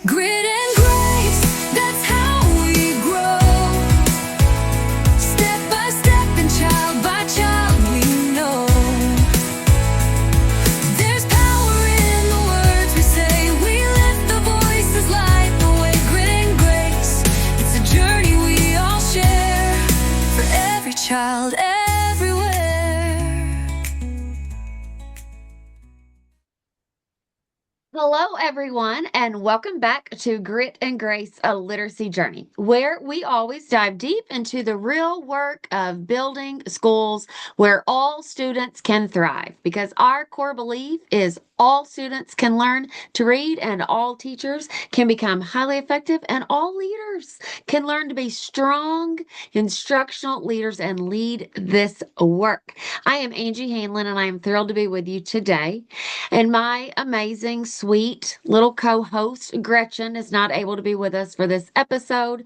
Grit and grace, that's how we grow. Step by step and child by child we know. There's power in the words we say. We lift the voices, light the way. Grit and grace, it's a journey we all share. For every child everywhere. Hello, everyone, and welcome back to Grit and Grace, a literacy journey, where we always dive deep into the real work of building schools where all students can thrive. Because our core belief is all students can learn to read, and all teachers can become highly effective, and all leaders can learn to be strong instructional leaders and lead this work. I am Angie Hanlin, and I am thrilled to be with you today. And my amazing, sweet little co host, Gretchen, is not able to be with us for this episode.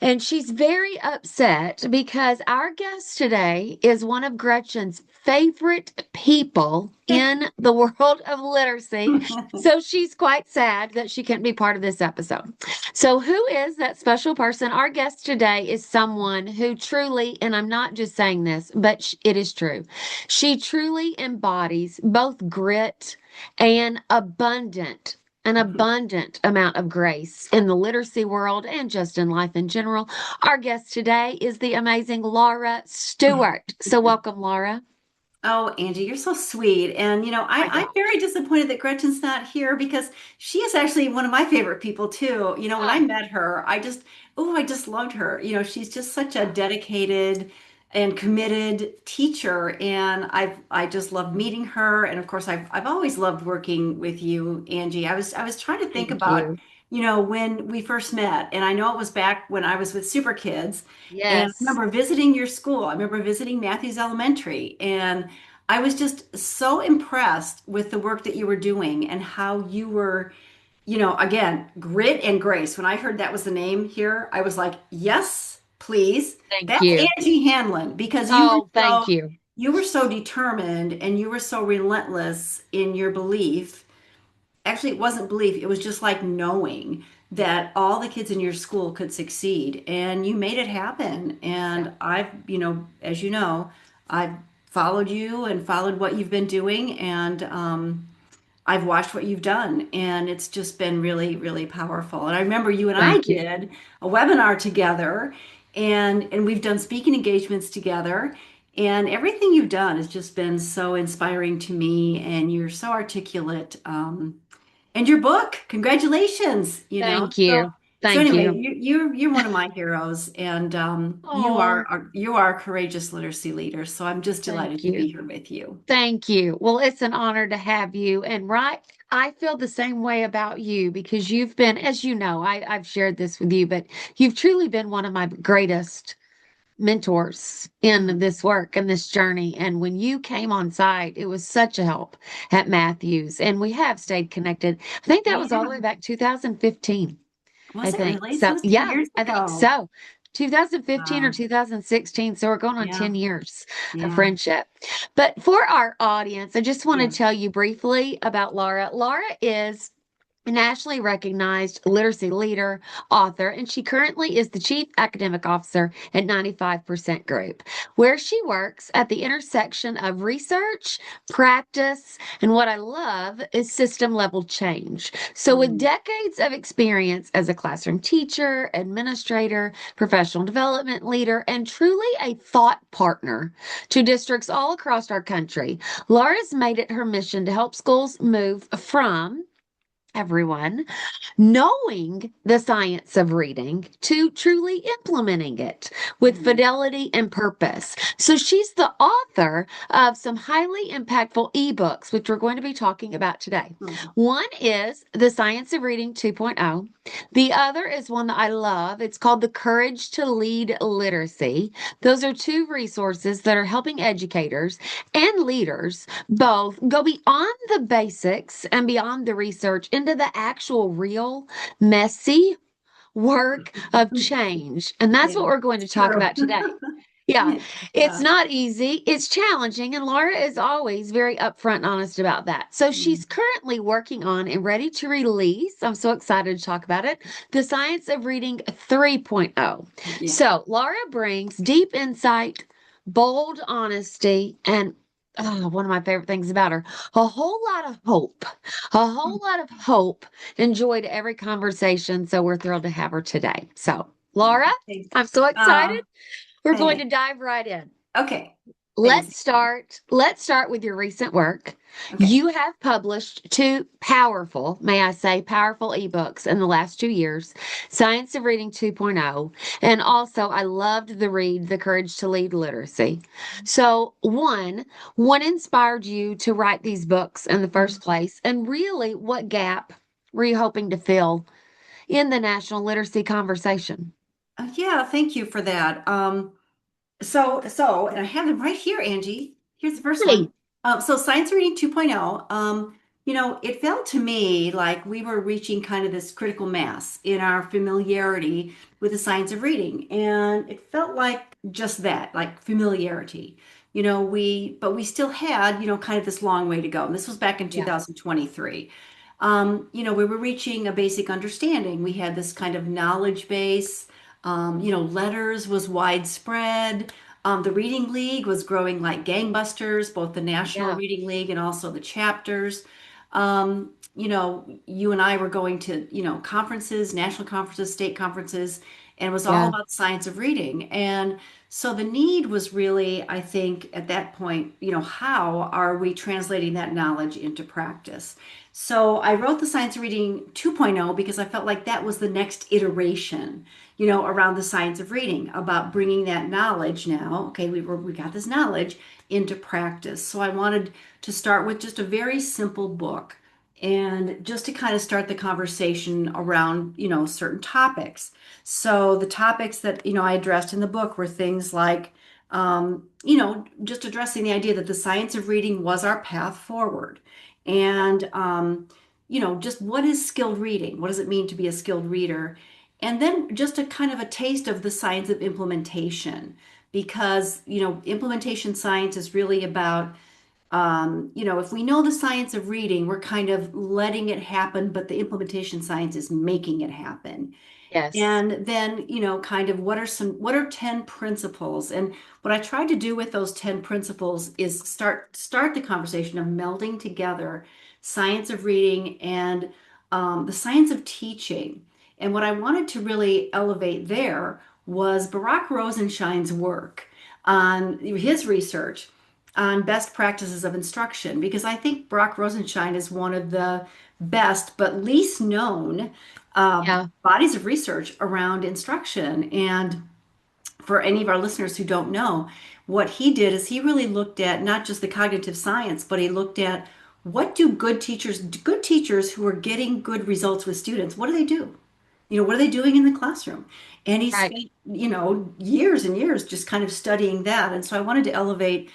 And she's very upset because our guest today is one of Gretchen's favorite people in the world of literacy. So she's quite sad that she can't be part of this episode. So, who is that special person? Our guest today is someone who truly, and I'm not just saying this, but it is true. She truly embodies both grit and an abundant amount of grace in the literacy world and just in life in general. Our guest today is the amazing Laura Stewart. So, welcome, Laura. Oh, Angie, you're so sweet. And, I'm very disappointed that Gretchen's not here because she is actually one of my favorite people too. When I met her, I just loved her. She's just such a dedicated and committed teacher. And I just love meeting her. And of course, I've always loved working with you, Angie. I was trying to think Thank about, you. when we first met. And I know it was back when I was with Super Kids. And I Yes. remember visiting your school. I remember visiting Matthews Elementary, and I was just so impressed with the work that you were doing and how you were, again, grit and grace. When I heard that was the name here, I was like, yes, please. Thank That's you. Angie Hanlon because Oh, thank you. you were so determined and you were so relentless in your belief. Actually, it wasn't belief, it was just like knowing that all the kids in your school could succeed and you made it happen. And as you know, I've followed you and followed what you've been doing, and I've watched what you've done, and it's just been really, really powerful. And I remember you and I Thank you. did a webinar together, and we've done speaking engagements together. And everything you've done has just been so inspiring to me, and you're so articulate. And your book, congratulations, Thank So, you. so Thank anyway, you. you're one of my heroes, and Oh, you are a courageous literacy leader. So I'm just thank delighted to be you. here with you. Thank you. Well, it's an honor to have you. And right, I feel the same way about you because you've been, as you know, I've shared this with you, but you've truly been one of my greatest mentors in Mhm. this work and this journey. And when you came on site, it was such a help at Matthews. And we have stayed connected. I think that was all the way Yeah, back 2015. I was it think. really? So So, it was 10 yeah, years I think ago. so. 2015 or Wow. 2016. So we're going on Yeah, 10 years of yeah, friendship. But for our audience, I just want to yeah. tell you briefly about Laura. Laura is a nationally recognized literacy leader, author, and she currently is the chief academic officer at 95% Group, where she works at the intersection of research, practice, and what I love is system level change. So, with Mm, decades of experience as a classroom teacher, administrator, professional development leader, and truly a thought partner to districts all across our country, Laura's made it her mission to help schools move from everyone knowing the science of reading to truly implementing it with mm, fidelity and purpose. So she's the author of some highly impactful ebooks, which we're going to be talking about today. mm. One is The Science of Reading 2.0. The other is one that I love. It's called The Courage to Lead Literacy. Those are two resources that are helping educators and leaders both go beyond the basics and beyond the research into the actual real messy work of change. And that's what Yeah, we're going to talk true. about today. Yeah, it's Yeah. not easy. It's challenging, and Laura is always very upfront and honest about that. So she's currently working on and ready to release. I'm so excited to talk about it. The Science of Reading 3.0. Yeah. So Laura brings deep insight, bold honesty, and one of my favorite things about her, a whole lot of hope, a whole lot of hope and joy to every conversation. So we're thrilled to have her today. So, Laura, Thanks. I'm so excited. Uh, We're going to Thanks. dive right in. Okay. Thanks. Let's start with your recent work. Okay. You have published two powerful, may I say, powerful ebooks in the last 2 years, Science of Reading 2.0, and also I loved the read The Courage to Lead Literacy. So, what inspired you to write these books in the first place, and really what gap were you hoping to fill in the national literacy conversation? Yeah, thank you for that. And I have them right here, Angie. Here's the first one. Hey, So Science Reading 2.0, it felt to me like we were reaching kind of this critical mass in our familiarity with the science of reading. And it felt like just that, like familiarity. But we still had, kind of this long way to go. And this was back in yeah, 2023. We were reaching a basic understanding. We had this kind of knowledge base. Letters was widespread. The Reading League was growing like gangbusters, both the National yeah, Reading League and also the chapters. You and I were going to, conferences, national conferences, state conferences, and it was all yeah, about the science of reading. And so the need was really, I think, at that point, how are we translating that knowledge into practice? So I wrote the Science of Reading 2.0 because I felt like that was the next iteration, around the science of reading, about bringing that knowledge now. Okay, we got this knowledge into practice. So I wanted to start with just a very simple book and just to kind of start the conversation around, certain topics. So the topics that, I addressed in the book were things like, just addressing the idea that the science of reading was our path forward. And, just what is skilled reading? What does it mean to be a skilled reader? And then just a kind of a taste of the science of implementation, because, implementation science is really about, if we know the science of reading, we're kind of letting it happen, but the implementation science is making it happen. yes, And then, kind of what are 10 principles? And what I tried to do with those 10 principles is start the conversation of melding together science of reading and the science of teaching. And what I wanted to really elevate there was Barack Rosenshine's work on his research on best practices of instruction, because I think Barack Rosenshine is one of the best but least known yeah, bodies of research around instruction. And for any of our listeners who don't know, what he did is he really looked at not just the cognitive science, but he looked at what do good teachers who are getting good results with students, what do they do? What are they doing in the classroom? And he right. spent, years and years just kind of studying that. And so I wanted to elevate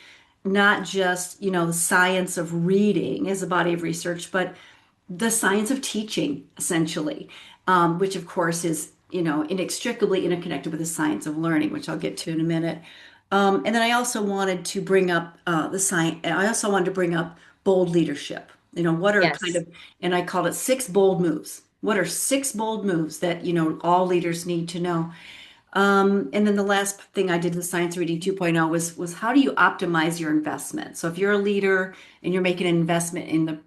not just, the science of reading as a body of research, but the science of teaching, essentially, which of course is, inextricably interconnected with the science of learning, which I'll get to in a minute. And then I also wanted to bring up the science. I also wanted to bring up bold leadership. What are kind Yes, of, and I called it 6 bold moves. What are 6 bold moves that, all leaders need to know? And then the last thing I did with Science Reading 2.0 was how do you optimize your investment? So if you're a leader and you're making an investment in the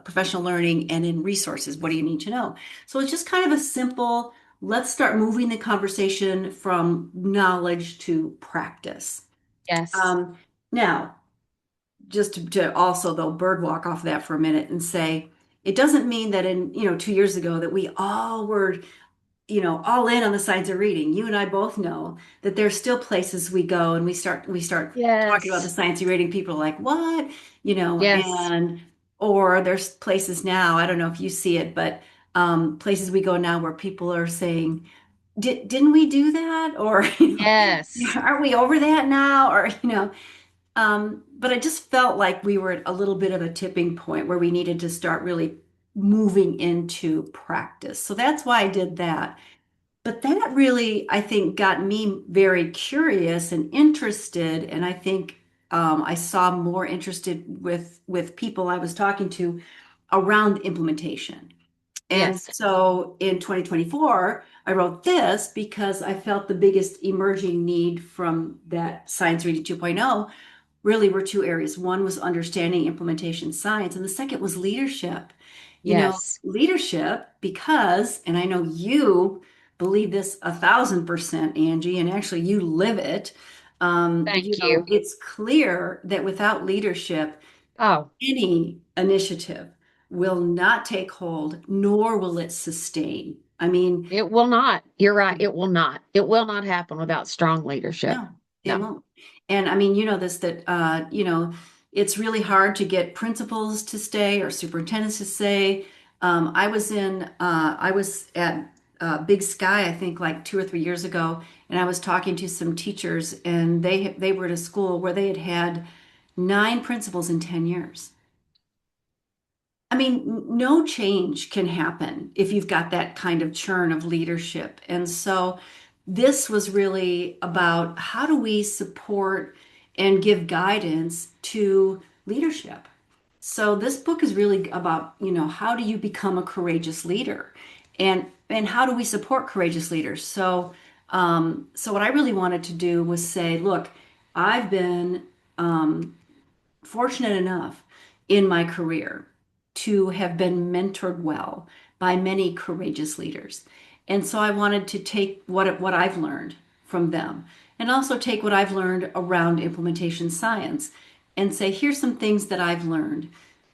professional learning and in resources, what do you need to know? So it's just kind of a simple, let's start moving the conversation from knowledge to practice. yes, Um, Now, just to also though bird walk off that for a minute and say, it doesn't mean that in, 2 years ago that we all were all in on the science of reading. You and I both know that there's still places we go and we start talking about the yes, science of reading. People are like, what? yes, And or there's places now, I don't know if you see it, but places we go now where people are saying, didn't we do that? Or, yes, aren't we over that now? Or, but I just felt like we were at a little bit of a tipping point where we needed to start really moving into practice. So that's why I did that. But that really, I think, got me very curious and interested. And I think I saw more interested with people I was talking to around implementation. And Yes. so in 2024, I wrote this because I felt the biggest emerging need from that Science Reading 2.0 really were two areas. One was understanding implementation science, and the second was leadership. Yes. Leadership, because, and I know you believe this 1,000%, Angie, and actually you live it. Thank you. It's clear that without leadership, Oh, any initiative will not take hold, nor will it sustain. I mean, it will not. You're right. It will not. It will not happen without strong leadership. no, it No. won't. And I mean, you know this that it's really hard to get principals to stay or superintendents to stay. I was at Big Sky, I think like 2 or 3 years ago, and I was talking to some teachers, and they were at a school where they had had 9 principals in 10 years. I mean, no change can happen if you've got that kind of churn of leadership. And so this was really about how do we support and give guidance to leadership. So this book is really about, how do you become a courageous leader? And how do we support courageous leaders? So what I really wanted to do was say, look, I've been fortunate enough in my career to have been mentored well by many courageous leaders. And so I wanted to take what I've learned from them and also take what I've learned around implementation science and say, here's some things that I've learned.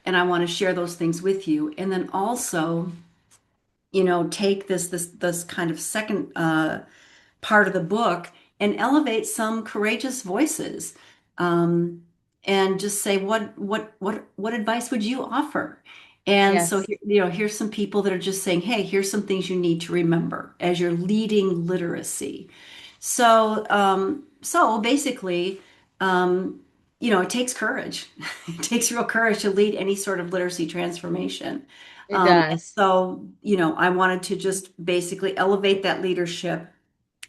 And I want to share those things with you. And then also, take this kind of second part of the book and elevate some courageous voices, um, and just say what advice would you offer? And so Yes. here's some people that are just saying, hey, here's some things you need to remember as you're leading literacy. So basically, it takes courage. It takes real courage to lead any sort of literacy transformation. It And does. so, I wanted to just basically elevate that leadership,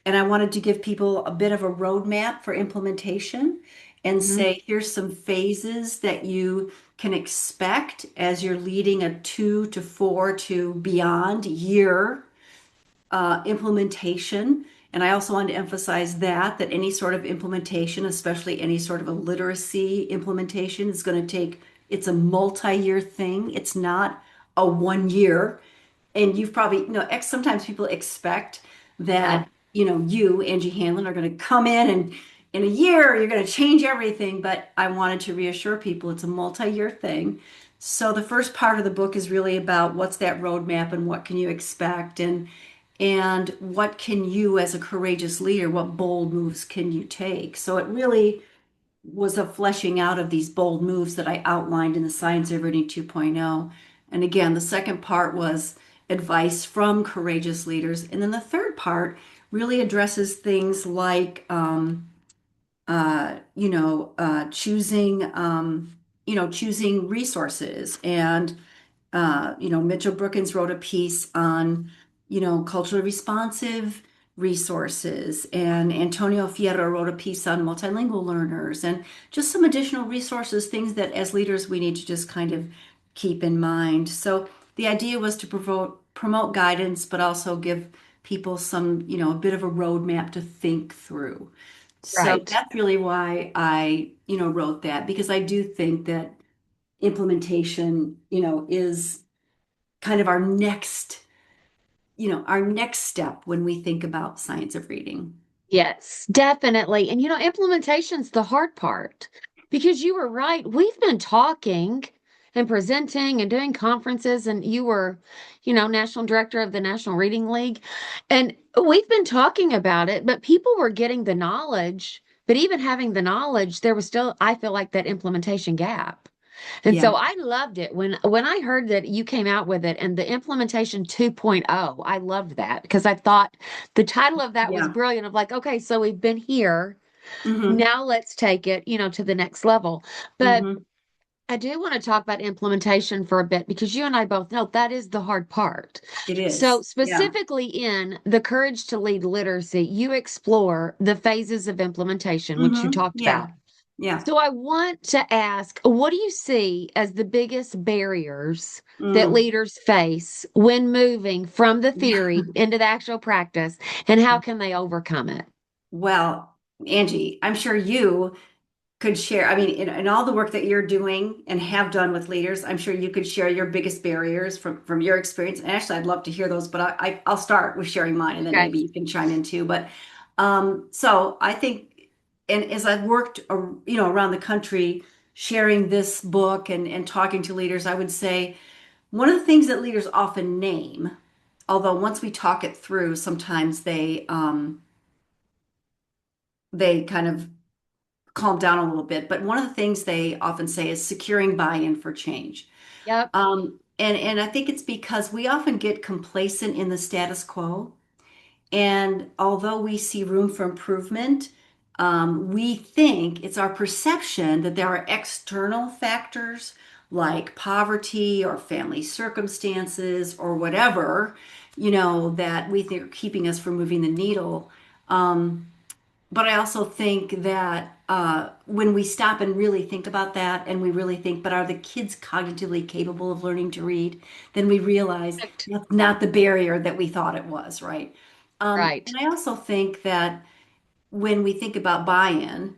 and I wanted to give people a bit of a roadmap for implementation and Mhm. say, here's some phases that you can expect as you're leading a 2 to 4 to beyond year implementation. And I also wanted to emphasize that any sort of implementation, especially any sort of a literacy implementation, is going to it's a multi-year thing. It's not a 1 year. And you've probably, sometimes people expect Yeah. that, you, Angie Hanlin, are going to come in and in a year you're going to change everything. But I wanted to reassure people it's a multi-year thing. So the first part of the book is really about what's that roadmap and what can you expect, and what can you as a courageous leader, what bold moves can you take? So it really was a fleshing out of these bold moves that I outlined in the Science of Reading 2.0. And again, the second part was advice from courageous leaders. And then the third part really addresses things like, choosing resources. And Mitchell Brookins wrote a piece on, culturally responsive resources, and Antonio Fierro wrote a piece on multilingual learners, and just some additional resources, things that as leaders we need to just kind of keep in mind. So the idea was to promote guidance, but also give people some, a bit of a roadmap to think through. So Right. that's really why I, wrote that, because I do think that implementation, is kind of our next step when we think about science of reading. Yes, definitely. And implementation's the hard part because you were right. We've been talking and presenting and doing conferences, and you were, national director of the National Reading League. And we've been talking about it, but people were getting the knowledge. But even having the knowledge, there was still, I feel like, that implementation gap. And Yeah, so I loved it when I heard that you came out with it and the implementation 2.0. I loved that because I thought the title of that was yeah. brilliant of like, okay, so we've been here. Hmm. Now let's take it, to the next level. But Hmm. I do want to talk about implementation for a bit because you and I both know that is the hard part. It So, is. Yeah. specifically in the Courage to Lead Literacy, you explore the phases of implementation, which you talked Yeah. about. Yeah. So, I want to ask, what do you see as the biggest barriers that Mm. leaders face when moving from the Yeah. theory into the actual practice, and how can they overcome it? Well, Angie, I'm sure you could share, I mean, in all the work that you're doing and have done with leaders, I'm sure you could share your biggest barriers from your experience. And actually, I'd love to hear those, but I'll start with sharing mine, and then Okay. maybe you can chime in too. But so I think, and as I've worked, around the country, sharing this book and talking to leaders, I would say one of the things that leaders often name, although once we talk it through, sometimes they kind of calm down a little bit. But one of the things they often say is securing buy-in for change. Yep. And I think it's because we often get complacent in the status quo. And although we see room for improvement, we think it's our perception that there are external factors like poverty or family circumstances or whatever, that we think are keeping us from moving the needle. But I also think that when we stop and really think about that, and we really think, but are the kids cognitively capable of learning to read? Then we realize Correct. that's not the barrier that we thought it was, right? Right. And I also think that when we think about buy-in,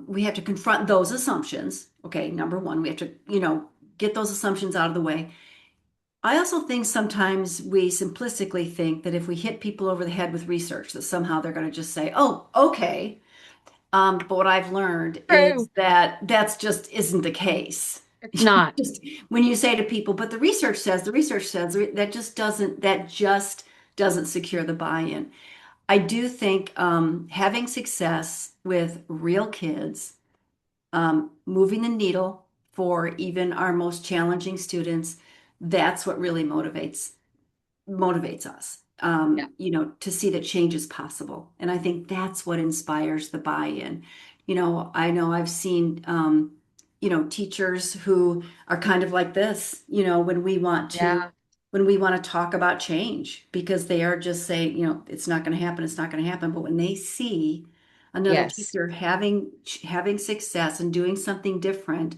we have to confront those assumptions. Okay, number one, we have to, get those assumptions out of the way. I also think sometimes we simplistically think that if we hit people over the head with research, that somehow they're going to just say, "Oh, okay." But what I've learned is True. that that's just isn't the case. It's not. Just when you say to people, "But the research says," that just doesn't secure the buy-in. I do think having success with real kids, moving the needle for even our most challenging students, that's what really motivates us, Yeah. to see that change is possible. And I think that's what inspires the buy-in. I know I've seen, teachers who are kind of like this, Yeah. when we want to talk about change, because they are just saying, it's not going to happen, it's not going to happen. But when they see another Yes. teacher having success and doing something different,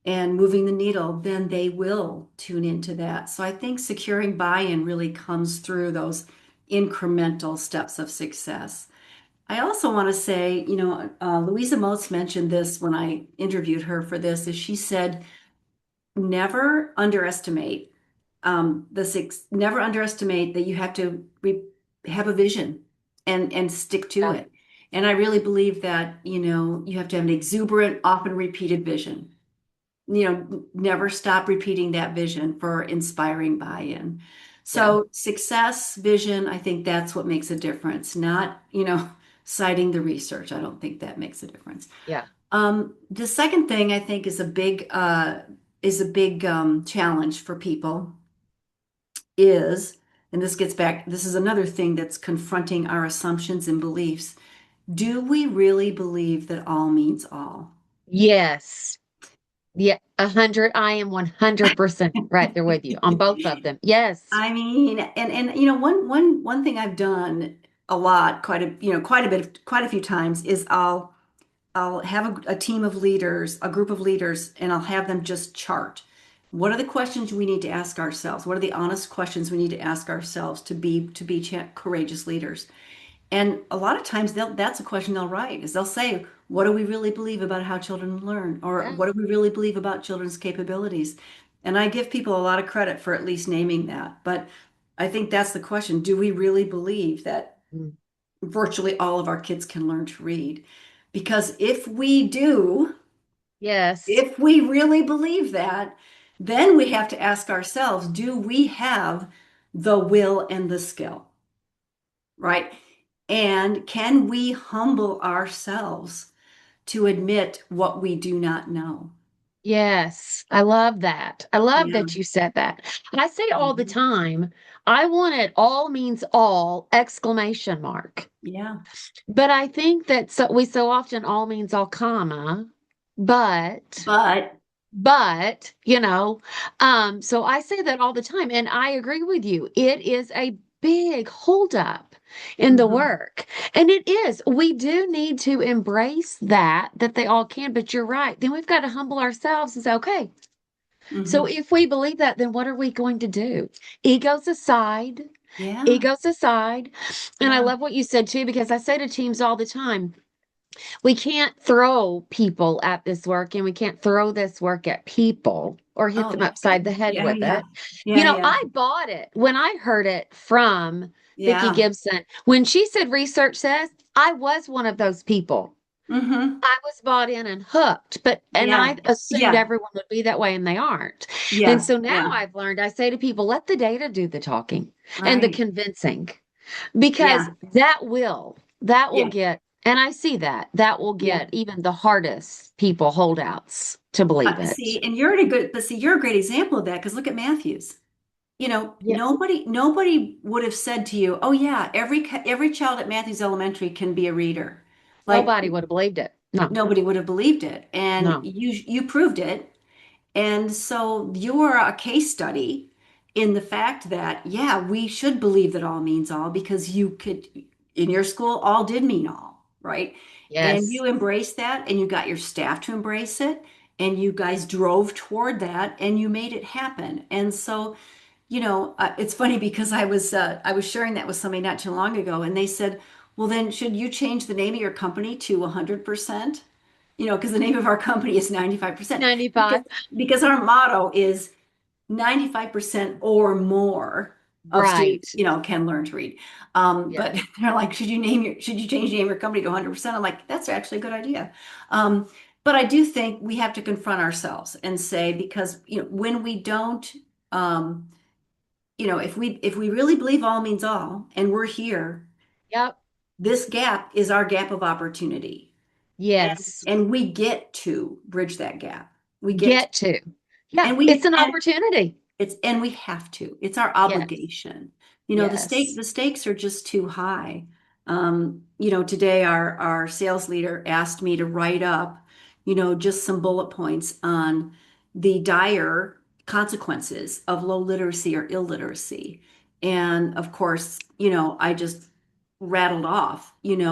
and moving the needle, then they will tune into that. So I think securing buy-in really comes through those incremental steps of success. I also want to say, Louisa Moats mentioned this when I interviewed her for this, is she said, never underestimate never underestimate that you have to have a vision and stick to Yeah. it. And I really believe that, you have to have an exuberant, often repeated vision. Never stop repeating that vision for inspiring buy-in. Yeah. So success, vision, I think that's what makes a difference, not, citing the research. I don't think that makes a difference. Yeah. The second thing I think is a big challenge for people is, and this is another thing that's confronting our assumptions and beliefs. Do we really believe that all means all? Yes. Yeah. 100. I am 100% right there with you on both of them. Yes. I mean, and one thing I've done a lot, quite a few times is I'll have a team of leaders, a group of leaders, and I'll have them just chart. What are the questions we need to ask ourselves? What are the honest questions we need to ask ourselves to be courageous leaders? And a lot of times that's a question they'll write is they'll say, what do we really believe about how children learn? Or Yeah. what do we really believe about children's capabilities? And I give people a lot of credit for at least naming that. But I think that's the question. Do we really believe that Mm. virtually all of our kids can learn to read? Because if we do, Yes. if we really believe that, then we have to ask ourselves, do we have the will and the skill? Right? And can we humble ourselves to admit what we do not know? Yes. I love that. I love Yeah. that you said that. I say all the Mhm. time, I want it all means all exclamation mark. Yeah. But I think that we so often all means all comma. but But so I say that all the time, and I agree with you. It is a big holdup in the mhm, work. And it is. We do need to embrace that they all can, but you're right. Then we've got to humble ourselves and say, okay, so mhm. if we believe that, then what are we going to do? Egos aside, Yeah, egos aside. And I yeah. love what you said too, because I say to teams all the time, we can't throw people at this work and we can't throw this work at people or hit Oh, them that's upside the good. head Yeah, with yeah. it. Yeah, yeah. I bought it when I heard it from Vicki Yeah. Gibson. When she said research says, I was one of those people. Mm-hmm. I was bought in and hooked, and Yeah. I assumed Yeah. everyone would be that way and they aren't. And Yeah. so now Yeah. I've learned, I say to people, let the data do the talking and the Right. convincing because Yeah. that will Yeah. get, and I see that will Yeah. get even the hardest people holdouts to believe it. See, and you're in a good, but see, you're a great example of that because look at Matthews. Yeah, Nobody would have said to you, "Oh yeah, every child at Matthews Elementary can be a reader." Like nobody would have believed it. No, nobody would have believed it, and no. you proved it. And so you are a case study in the fact that, yeah, we should believe that all means all because you could, in your school, all did mean all, right? And Yes. you embraced that and you got your staff to embrace it and you guys drove toward that and you made it happen. And so, it's funny because I was sharing that with somebody not too long ago and they said, well, then should you change the name of your company to 100%? Because the name of our company is 95% because 95. our motto is 95% or more of Right. students, can learn to read. But Yes. they're like, should you change the name of your company to 100%? I'm like, that's actually a good idea. Um, but I do think we have to confront ourselves and say, because, when we don't, um, if we really believe all means all and we're here, Yep. this gap is our gap of opportunity. And Yes. and we get to bridge that gap. We get to, Get to. Yeah, and it's we an and opportunity. we have to. It's our Yes. obligation. Yes. The stakes are just too high. Today our sales leader asked me to write up, just some bullet points on the dire consequences of low literacy or illiteracy. And of course, I just rattled off, Yeah.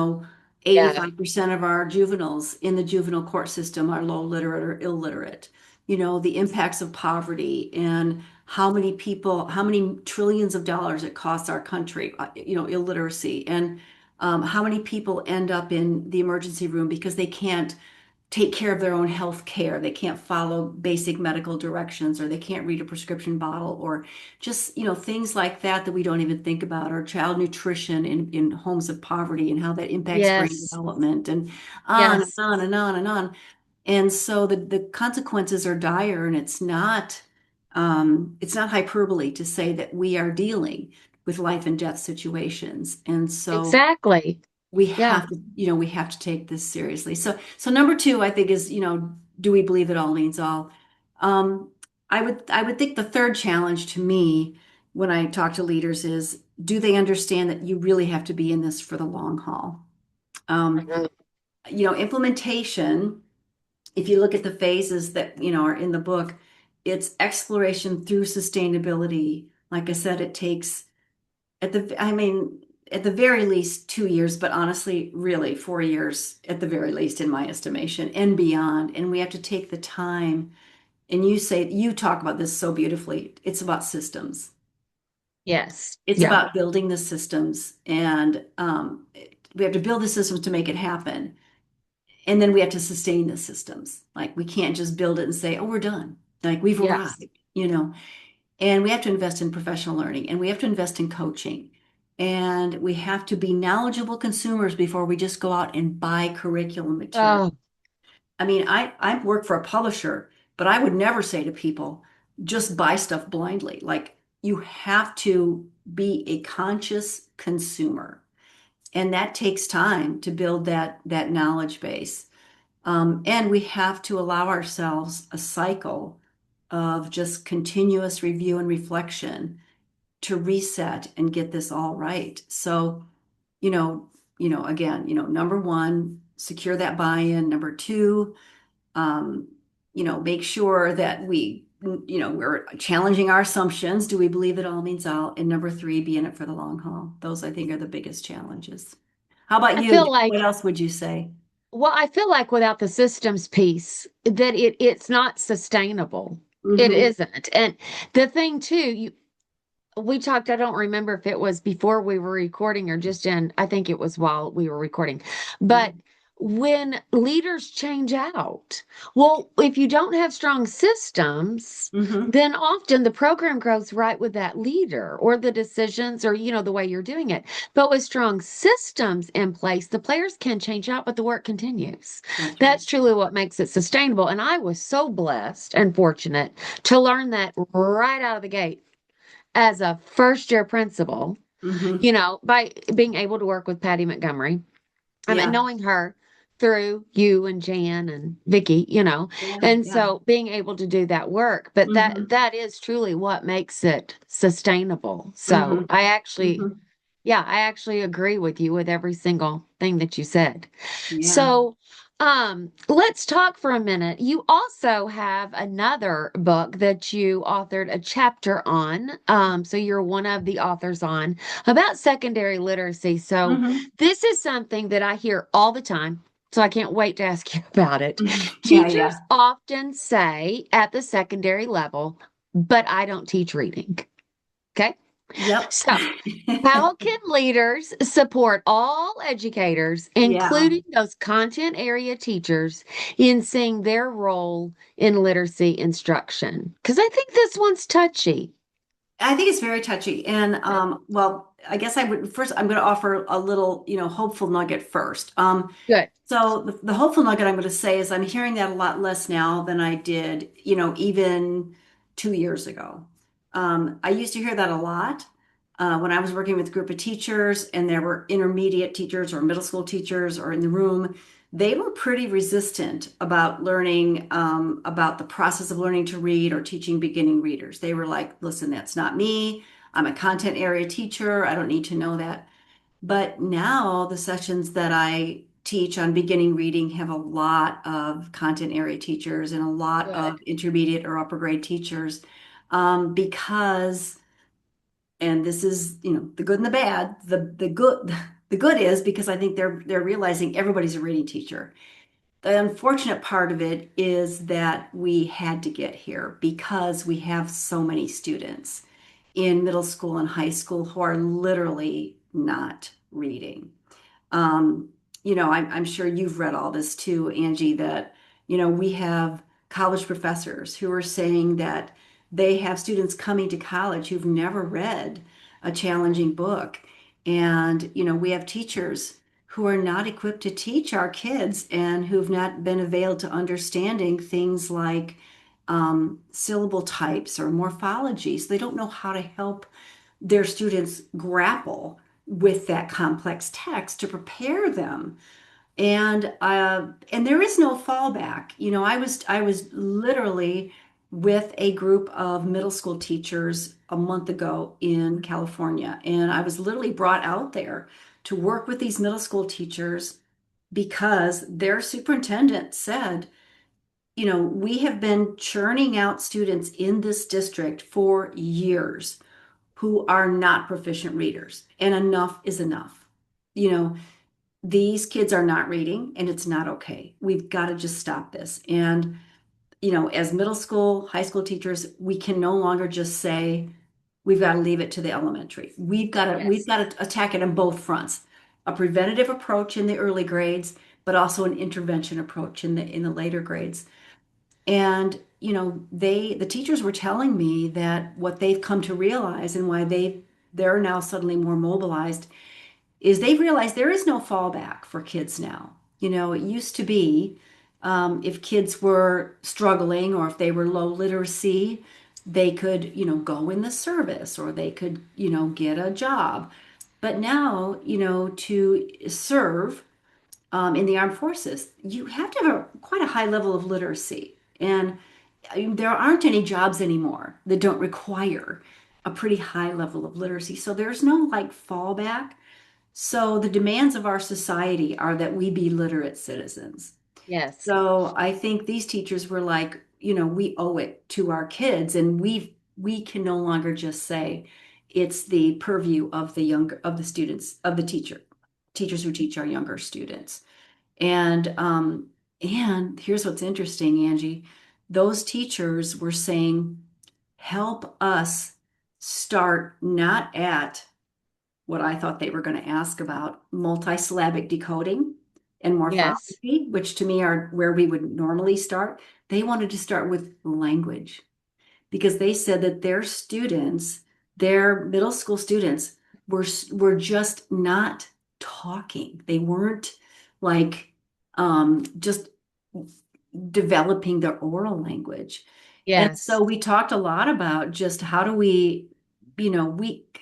85% of our juveniles in the juvenile court system are low literate or illiterate. The impacts of poverty and how many trillions of dollars it costs our country, illiteracy, and how many people end up in the emergency room because they can't take care of their own health care. They can't follow basic medical directions or they can't read a prescription bottle or just, things like that we don't even think about, or child nutrition in homes of poverty and how that impacts brain Yes. development and on and Yes. on and on and on. And so the consequences are dire, and it's not hyperbole to say that we are dealing with life and death situations. And so Exactly. we Yeah. have to, we have to take this seriously. So number two, I think is, do we believe it all means all? Um, I would think the third challenge to me when I talk to leaders is, do they understand that you really have to be in this for the long haul? Um, Mhm. Implementation, if you look at the phases that, are in the book, it's exploration through sustainability. Like I said, it takes I mean, at the very least 2 years, but honestly, really 4 years at the very least, in my estimation, and beyond. And we have to take the time. And you talk about this so beautifully. It's about systems. Yes. It's Yeah. about building the systems, and we have to build the systems to make it happen. And then we have to sustain the systems. Like we can't just build it and say, "Oh, we're done." Like we've Yes. arrived. And we have to invest in professional learning and we have to invest in coaching. And we have to be knowledgeable consumers before we just go out and buy curriculum material. Oh, I mean, I work for a publisher, but I would never say to people, just buy stuff blindly. Like you have to be a conscious consumer. And that takes time to build that knowledge base. And we have to allow ourselves a cycle of just continuous review and reflection to reset and get this all right. So, again, number one, secure that buy-in. Number two, um, make sure that we're challenging our assumptions. Do we believe that all means all? And number three, be in it for the long haul. Those, I think, are the biggest challenges. How about I you? feel What like, else would you say? well, I feel like without the systems piece, that it's not sustainable. It Hmm. isn't. And the thing too, we talked, I don't remember if it was before we were recording or just in, I think it was while we were recording. But when leaders change out, well, if you don't have strong systems, Hmm. then often the program grows right with that leader or the decisions or, the way you're doing it. But with strong systems in place, the players can change out, but the work continues. That's right. That's truly what makes it sustainable. And I was so blessed and fortunate to learn that right out of the gate as a first year principal, Hmm. by being able to work with Patty Montgomery. I mean, Yeah. knowing her through you and Jan and Vicky, Yeah. and Yeah. so being able to do that work, but that Hmm. that is truly what makes it sustainable. So Hmm. I actually, Hmm. yeah, I actually agree with you with every single thing that you said. Yeah. So, let's talk for a minute. You also have another book that you authored a chapter on. So you're one of the authors on about secondary literacy. So Hmm. this is something that I hear all the time. So I can't wait to ask you about it. Yeah. Yeah. Teachers often say at the secondary level, but I don't teach reading. Okay. Yep. So how can leaders support all educators, Yeah. including those content area teachers, in seeing their role in literacy instruction? Because I think this one's touchy. I think it's very touchy. And well, I guess I'm going to offer a little, hopeful nugget first. Good. So the hopeful nugget I'm going to say is I'm hearing that a lot less now than I did, even 2 years ago. I used to hear that a lot when I was working with a group of teachers and there were intermediate teachers or middle school teachers or in the room. They were pretty resistant about learning about the process of learning to read or teaching beginning readers. They were like, listen, that's not me. I'm a content area teacher. I don't need to know that. But now the sessions that I teach on beginning reading have a lot of content area teachers and a lot of Good. intermediate or upper grade teachers because, and this is, the good and the bad. The good the good is because I think they're realizing everybody's a reading teacher. The unfortunate part of it is that we had to get here because we have so many students in middle school and high school who are literally not reading. Um, I'm sure you've read all this too, Angie, that, we have college professors who are saying that they have students coming to college who've never read a challenging book. And, we have teachers who are not equipped to teach our kids and who've not been availed to understanding things like syllable types or morphology. So they don't know how to help their students grapple with that complex text to prepare them. And there is no fallback. I was literally with a group of middle school teachers a month ago in California, and I was literally brought out there to work with these middle school teachers because their superintendent said, we have been churning out students in this district for years who are not proficient readers, and enough is enough. You know, these kids are not reading, and it's not okay. We've got to just stop this. And, as middle school, high school teachers, we can no longer just say, we've got to leave it to the elementary. We've Yes. got to attack it on both fronts. A preventative approach in the early grades, but also an intervention approach in the later grades. And, the teachers were telling me that what they've come to realize and why they're now suddenly more mobilized is they've realized there is no fallback for kids now. It used to be if kids were struggling or if they were low literacy, they could, go in the service or they could, get a job. But now, to serve in the armed forces, you have to have quite a high level of literacy. And there aren't any jobs anymore that don't require a pretty high level of literacy. So there's no like fallback. So the demands of our society are that we be literate citizens. Yes. So I think these teachers were like, we owe it to our kids, and we can no longer just say it's the purview of the students, of the teachers who teach our younger students. And here's what's interesting, Angie. Those teachers were saying, help us start not at what I thought they were going to ask about multisyllabic decoding and Yes. morphology, which to me are where we would normally start. They wanted to start with language because they said that their students, their middle school students, were just not talking. They weren't like just developing their oral language. And Yes. so we talked a lot about just how do we,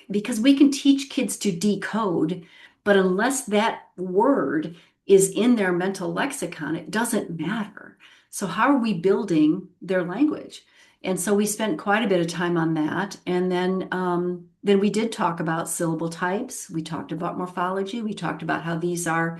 because we can teach kids to decode, but unless that word is in their mental lexicon, it doesn't matter. So how are we building their language? And so we spent quite a bit of time on that. And then we did talk about syllable types. We talked about morphology. We talked about how these are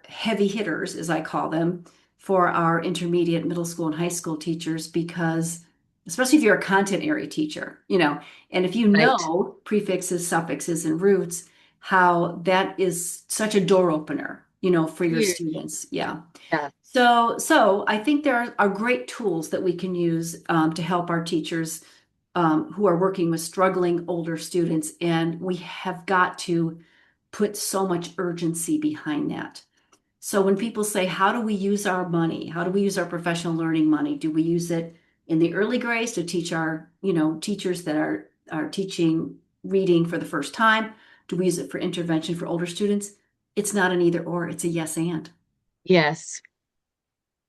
heavy hitters, as I call them, for our intermediate, middle school, and high school teachers, because especially if you're a content area teacher, and if you Right. know prefixes, suffixes, and roots, how that is such a door opener, for your Huge. students. Yeah. Yeah. So I think there are great tools that we can use to help our teachers who are working with struggling older students, and we have got to put so much urgency behind that. So when people say, how do we use our money? How do we use our professional learning money? Do we use it in the early grades to teach our, teachers that are teaching reading for the first time? Do we use it for intervention for older students? It's not an either or, it's a yes and. Yes.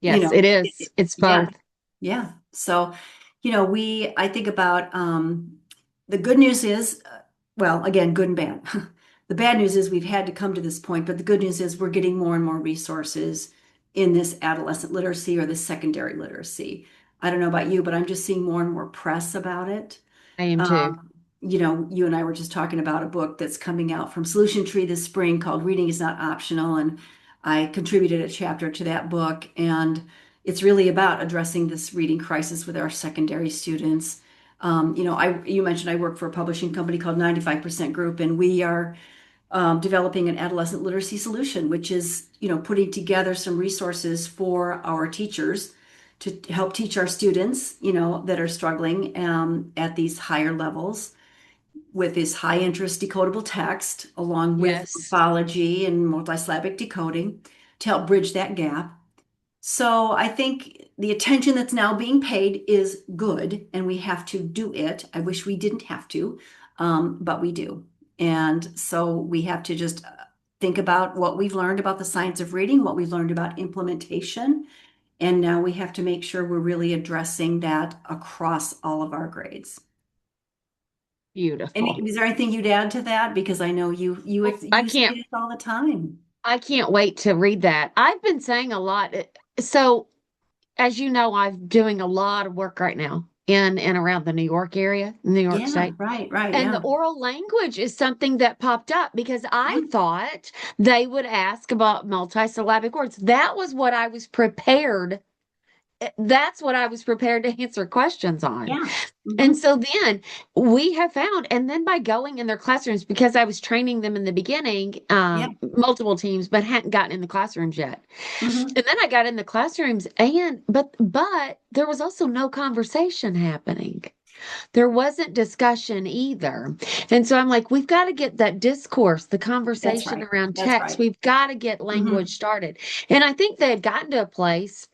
You Yes, know, it is. It's yeah, both. yeah. So, I think about the good news is, well, again, good and bad. The bad news is we've had to come to this point, but the good news is we're getting more and more resources in this adolescent literacy or this secondary literacy. I don't know about you, but I'm just seeing more and more press about it. I am too. You and I were just talking about a book that's coming out from Solution Tree this spring called Reading is Not Optional, and I contributed a chapter to that book, and it's really about addressing this reading crisis with our secondary students. You mentioned I work for a publishing company called 95% Group, and we are developing an adolescent literacy solution, which is, putting together some resources for our teachers to help teach our students, that are struggling at these higher levels with this high interest decodable text, along with Yes. morphology and multisyllabic decoding to help bridge that gap. So I think the attention that's now being paid is good, and we have to do it. I wish we didn't have to, but we do. And so we have to just think about what we've learned about the science of reading, what we've learned about implementation, and now we have to make sure we're really addressing that across all of our grades. Beautiful. Is there anything you'd add to that? Because I know Oh, you say this all the time. I can't wait to read that. I've been saying a lot. So, as you know, I'm doing a lot of work right now in and around the New York area, New York Yeah, State. right, And the yeah. oral language is something that popped up because Yeah, I thought they would ask about multisyllabic words. That was what I was prepared. That's what I was prepared to answer questions on. yeah. And Hmm. so then we have found, and then by going in their classrooms, because I was training them in the beginning, Yeah. multiple teams, but hadn't gotten in the classrooms yet. Hmm. And then I got in the classrooms, and but there was also no conversation happening. There wasn't discussion either. And so I'm like, we've got to get that discourse, the That's conversation right. around That's text. right. We've got to get language Hmm. started. And I think they had gotten to a place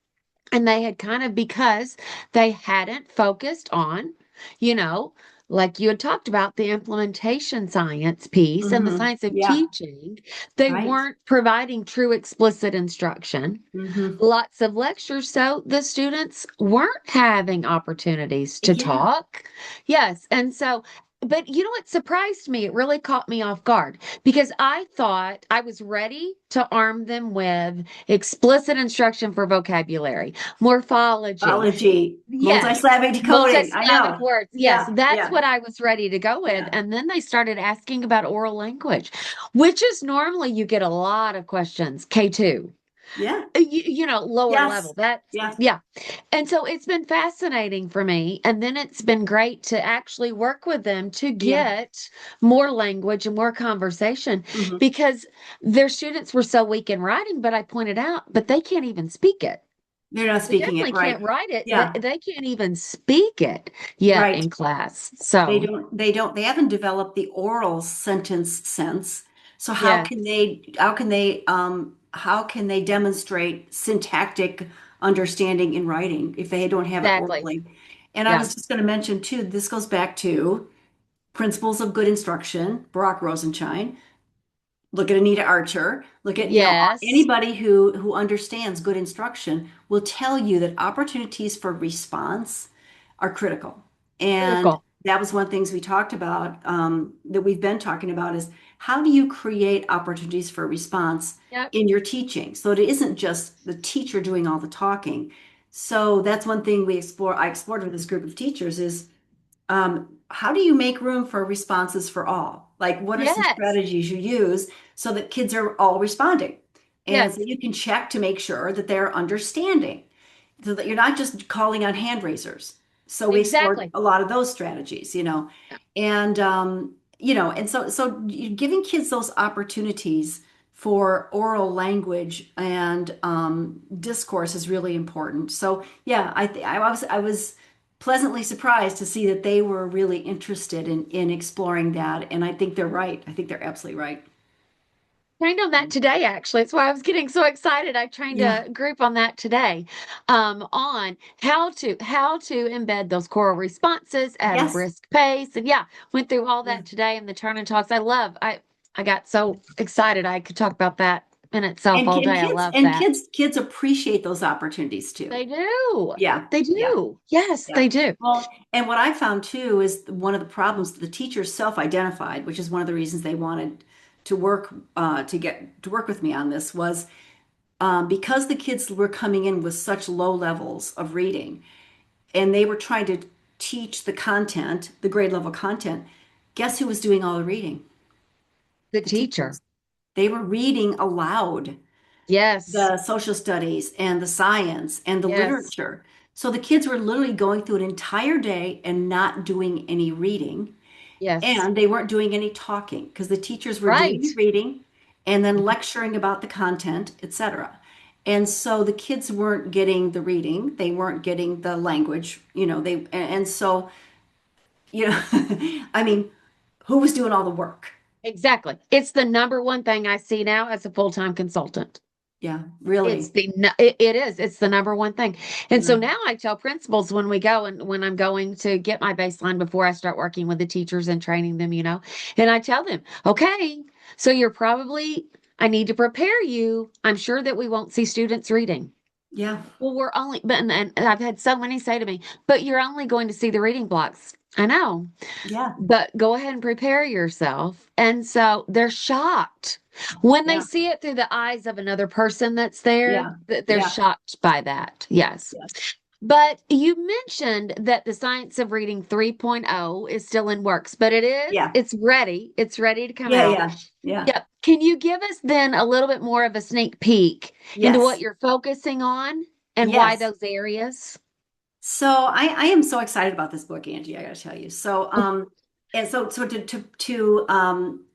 and they had kind of, because they hadn't focused on, you know, like you had talked about the implementation science piece and the Hmm. science of Yeah. teaching, they Right. weren't providing true explicit instruction. Hmm. Lots of lectures, so the students weren't having opportunities to Yeah. talk. Yes. And so, but it surprised me. It really caught me off guard because I thought I was ready to arm them with explicit instruction for vocabulary, morphology. Biology, Yes. multisyllabic decoding. I Multisyllabic know. words. Yes, Yeah. that's Yeah. what I was ready to go with. Yeah. And then they started asking about oral language, which is normally you get a lot of questions, K2. Yeah. Lower Yes. level. That's, Yes. yeah. And so it's been fascinating for me. And then it's been great to actually work with them to Yeah. get more language and more conversation Hmm. because their students were so weak in writing, but I pointed out, but they can't even speak it. They're not They speaking it definitely can't right. write it. They, Yeah. they can't even speak it yet Right. in class. They So, don't, they don't, they haven't developed the oral sentence sense. So yeah, how can they demonstrate syntactic understanding in writing if they don't have it exactly. orally? And I Yeah. was just going to mention too, this goes back to principles of good instruction, Barack Rosenshine. Look at Anita Archer. Look at, Yes. anybody who understands good instruction will tell you that opportunities for response are critical. And Critical. that was one of the things we talked about, that we've been talking about is how do you create opportunities for response Yep. in your teaching so that it isn't just the teacher doing all the talking. So that's one thing I explored with this group of teachers is how do you make room for responses for all? Like, what are some Yes. strategies you use so that kids are all responding? And so Yes. you can check to make sure that they're understanding so that you're not just calling on hand raisers. So we explored Exactly. a lot of those strategies, and giving kids those opportunities for oral language and discourse is really important. So yeah, I was pleasantly surprised to see that they were really interested in exploring that, and I think they're right. I think they're absolutely right. Trained on that today, actually. That's why I was getting so excited. I trained Yeah. a group on that today, on how to embed those choral responses at a Yes. brisk pace. And yeah, went through all Yeah. that today in the turn and talks. I got so excited I could talk about that in itself And, all and day. I kids love and that. kids appreciate those opportunities too. They do. Yeah. They Yeah. do. Yes, Yeah. they do. Well, and what I found too is one of the problems the teachers self-identified, which is one of the reasons they wanted to work with me on this was because the kids were coming in with such low levels of reading and they were trying to teach the content, the grade level content. Guess who was doing all the reading? The The teacher. teachers. They were reading aloud Yes. the social studies and the science and the Yes. literature. So the kids were literally going through an entire day and not doing any reading. Yes. And they weren't doing any talking because the teachers were doing Right. the reading and then lecturing about the content, etc. And so the kids weren't getting the reading, they weren't getting the language, and so, I mean, who was doing all the work? Exactly. It's the number one thing I see now as a full-time consultant. Yeah, It's really. the nu- it is. It's the number one thing. And so Yeah. now I tell principals when we go and when I'm going to get my baseline before I start working with the teachers and training them, and I tell them, okay, so I need to prepare you. I'm sure that we won't see students reading. Yeah. Well, and I've had so many say to me, but you're only going to see the reading blocks. I know, Yeah. but go ahead and prepare yourself. And so they're shocked when they Yeah. see it through the eyes of another person that's there, Yeah. that they're Yeah. shocked by that. Yes. Yeah. But you mentioned that the Science of Reading 3.0 is still in works, but Yeah. it's ready. It's ready to come Yeah. out. Yeah. Yeah. Yep. Can you give us then a little bit more of a sneak peek into what Yes. you're focusing on and why Yes. those areas? So I am so excited about this book, Angie, I gotta tell you.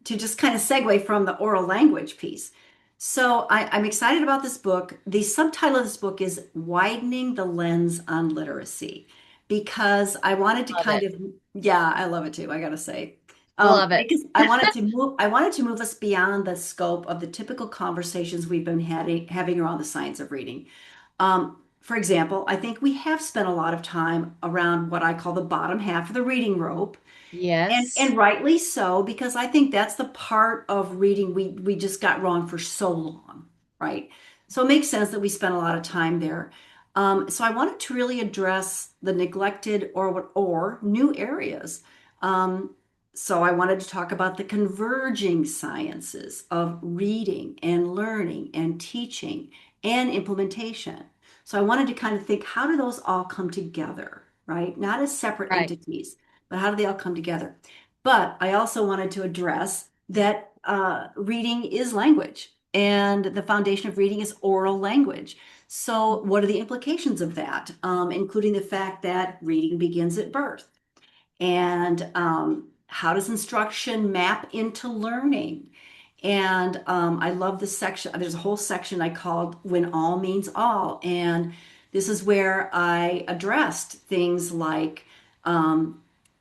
To just kind of segue from the oral language piece. So I'm excited about this book. The subtitle of this book is Widening the Lens on Literacy, because I wanted to Love kind it. of, yeah, I love it too, I gotta say. Love it. Because I wanted to move us beyond the scope of the typical conversations we've been having around the science of reading. For example, I think we have spent a lot of time around what I call the bottom half of the reading rope, Yes. and rightly so, because I think that's the part of reading we just got wrong for so long, right? So it makes sense that we spend a lot of time there. So I wanted to really address the neglected or new areas. So I wanted to talk about the converging sciences of reading and learning and teaching and implementation. So I wanted to kind of think, how do those all come together, right? Not as separate Right. entities, but how do they all come together? But I also wanted to address that reading is language. And the foundation of reading is oral language. So, what are the implications of that? Including the fact that reading begins at birth. And how does instruction map into learning? And I love this section. There's a whole section I called When All Means All. And this is where I addressed things like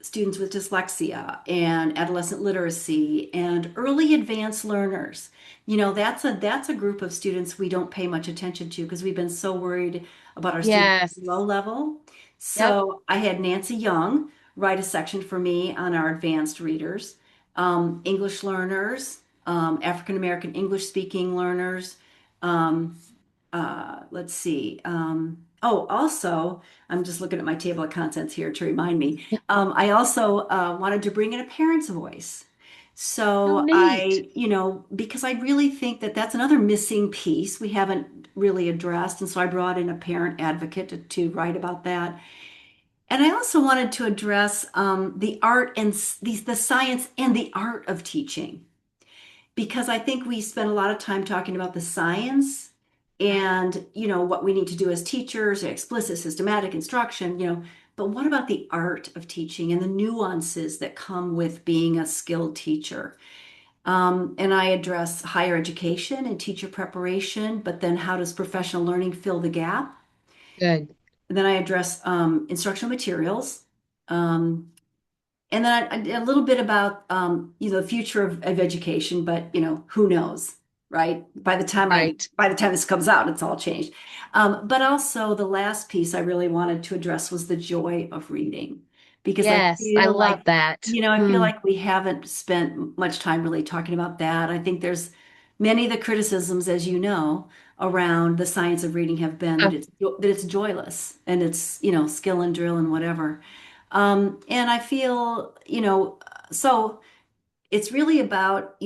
students with dyslexia and adolescent literacy and early advanced learners. That's a group of students we don't pay much attention to because we've been so worried about our students Yes. low level. Yep. So I had Nancy Young write a section for me on our advanced readers, English learners, African American English speaking learners. Um, let's see. Oh, also, I'm just looking at my table of contents here to remind me. I also wanted to bring in a parent's voice. Oh, So neat. because I really think that that's another missing piece we haven't really addressed. And so I brought in a parent advocate to write about that. And I also wanted to address the art and the science and the art of teaching because I think we spend a lot of time talking about the science and what we need to do as teachers, explicit systematic instruction, but what about the art of teaching and the nuances that come with being a skilled teacher? And I address higher education and teacher preparation, but then how does professional learning fill the gap? Good. And then I address instructional materials. Um, and then a little bit about the future of education, but who knows, right? Right. By the time this comes out, it's all changed. But also the last piece I really wanted to address was the joy of reading, because Yes, I love that. I feel Mm. like we haven't spent much time really talking about that. I think there's many of the criticisms, as you know, around the science of reading have been Oh, that it's joyless and it's skill and drill and whatever. And I feel, so it's really about,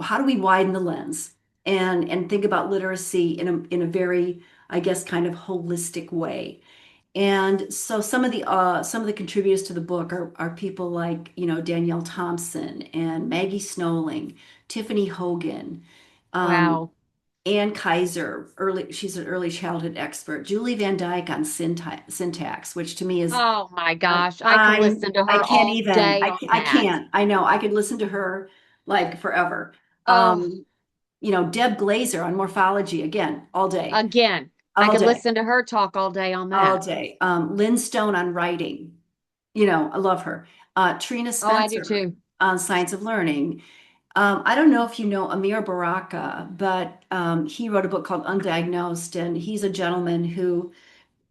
how do we widen the lens and think about literacy in a very, I guess, kind of holistic way. And so some of the contributors to the book are people like, Danielle Thompson and Maggie Snowling, Tiffany Hogan, um, wow. Ann Kaiser, she's an early childhood expert, Julie Van Dyke on syntax, which to me is Oh my like gosh, I could listen to I her can't all even day on I that. can't. I know I could listen to her like forever. Oh, Deb Glazer on morphology again again, I all could day, listen to her talk all day on all that. day. Lynn Stone on writing. I love her. Trina Oh, I do Spencer too. on science of learning. I don't know if you know Amir Baraka, but he wrote a book called Undiagnosed, and he's a gentleman who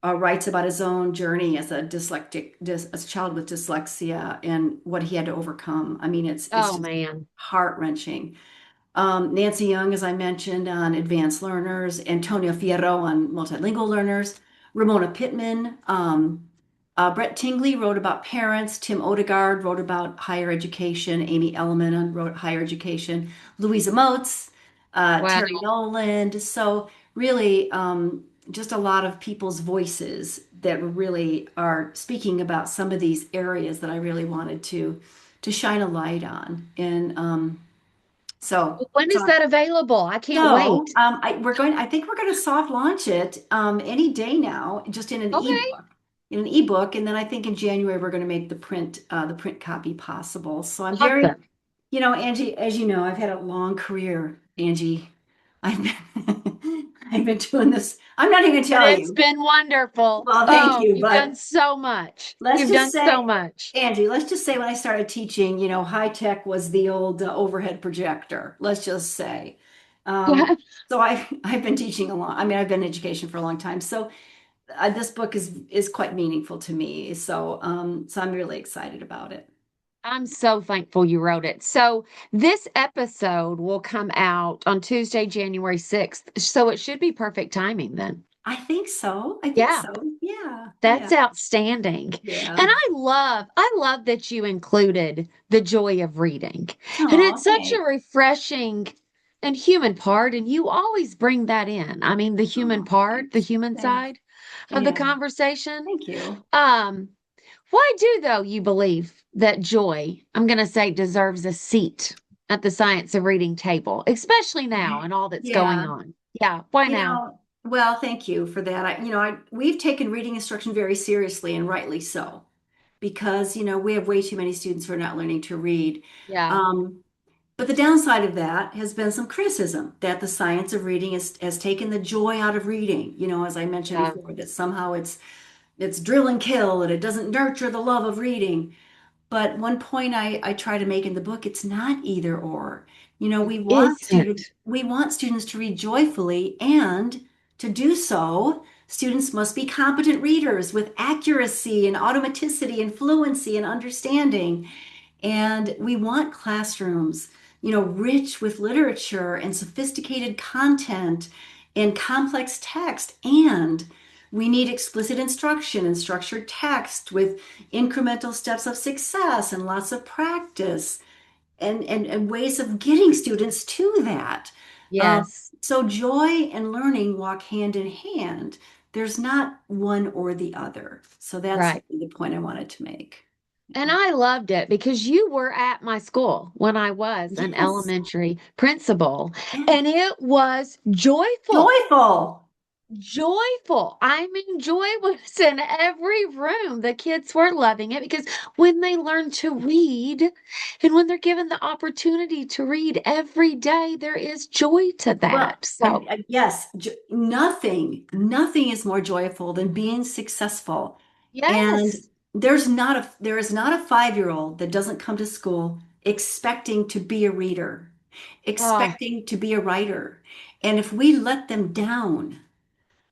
writes about his own journey as as a child with dyslexia and what he had to overcome. I mean, it's Oh just man. heart-wrenching. Nancy Young, as I mentioned, on advanced learners, Antonio Fierro on multilingual learners, Ramona Pittman, Brett Tingley wrote about parents, Tim Odegaard wrote about higher education, Amy Elliman wrote higher education, Louisa Moats, Wow. Terry Noland. So really, just a lot of people's voices that really are speaking about some of these areas that I really wanted to shine a light on. And so, Well, when is so, that available? I can't so wait. I think we're going to soft launch it any day now, just in an Okay. ebook, and then I think in January we're going to make the print copy possible. So I'm very, Awesome. Angie, as you know, I've had a long career, Angie. I've been, I've been doing this. I'm not even gonna And tell it's you. been wonderful. Well, thank Oh, you, you've done but so much. let's You've just done so say, much. Angie, let's just say when I started teaching, high tech was the old overhead projector. Let's just say. Um, so I've been teaching a long. I mean, I've been in education for a long time. So this book is quite meaningful to me. So I'm really excited about it. I'm so thankful you wrote it. So, this episode will come out on Tuesday, January 6th. So, it should be perfect timing then. I think so. I think Yeah, so. Yeah. Yeah. that's outstanding. And Yeah. I love that you included the joy of reading. And Oh, it's such a thanks. refreshing and human part. And you always bring that in. I mean, the human Oh, part, the thanks. human Thanks. side of the Yeah. conversation. Thank you. Um, why do, though, you believe that joy, I'm going to say, deserves a seat at the science of reading table, especially now and all that's going Yeah. on. Yeah, why You now? know, well, thank you for that. We've taken reading instruction very seriously and rightly so, because, we have way too many students who are not learning to read. Yeah, Um, but the downside of that has been some criticism that the science of reading has taken the joy out of reading. As I mentioned yeah, before, that somehow it's drill and kill and it doesn't nurture the love of reading. But one point I try to make in the book, it's not either or. it isn't. We want students to read joyfully, and to do so, students must be competent readers with accuracy and automaticity and fluency and understanding. And we want classrooms, rich with literature and sophisticated content and complex text. And we need explicit instruction and structured text with incremental steps of success and lots of practice and ways of getting students to that. Um, Yes, so joy and learning walk hand in hand. There's not one or the other. So that's right. the point I wanted to make. And I loved it because you were at my school when I was an Yes, elementary principal, yes. and it was joyful. Joyful. Joyful. I mean, joy was in every room. The kids were loving it because when they learn to read and when they're given the opportunity to read every day, there is joy to Well, that. So, yes, nothing is more joyful than being successful. And yes. there is not a 5-year-old that doesn't come to school expecting to be a reader, Oh, expecting to be a writer. And if we let them down,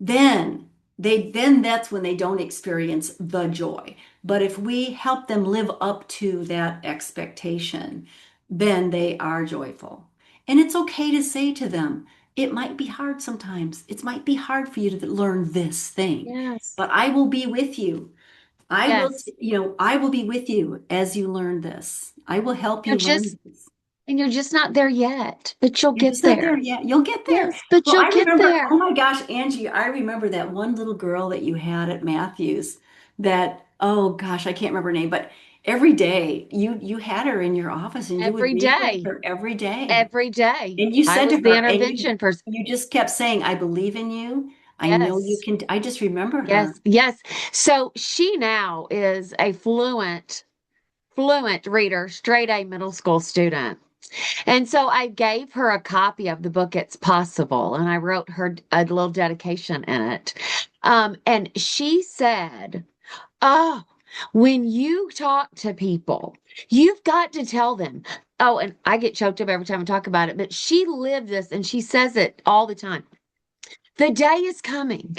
then that's when they don't experience the joy. But if we help them live up to that expectation, then they are joyful. And it's okay to say to them, it might be hard sometimes. It might be hard for you to learn this thing, yes. but I will be with you. Yes. I will be with you as you learn this. I will help You're you learn just, this. and you're just not there yet, but you'll You're get just not there there. yet. You'll get there. Yes, but Well, you'll I get remember, oh there my gosh, Angie, I remember that one little girl that you had at Matthews that, oh gosh, I can't remember her name, but every day you had her in your office and you would every read with day. her every day. Every day. And you I said to was the her, and intervention person. you just kept saying, I believe in you. I know you Yes. can. I just remember Yes. her. Yes. So she now is a fluent reader, straight A middle school student. And so I gave her a copy of the book It's Possible, and I wrote her a little dedication in it. And she said, oh, when you talk to people, you've got to tell them. Oh, and I get choked up every time I talk about it, but she lived this and she says it all the time. The day is coming.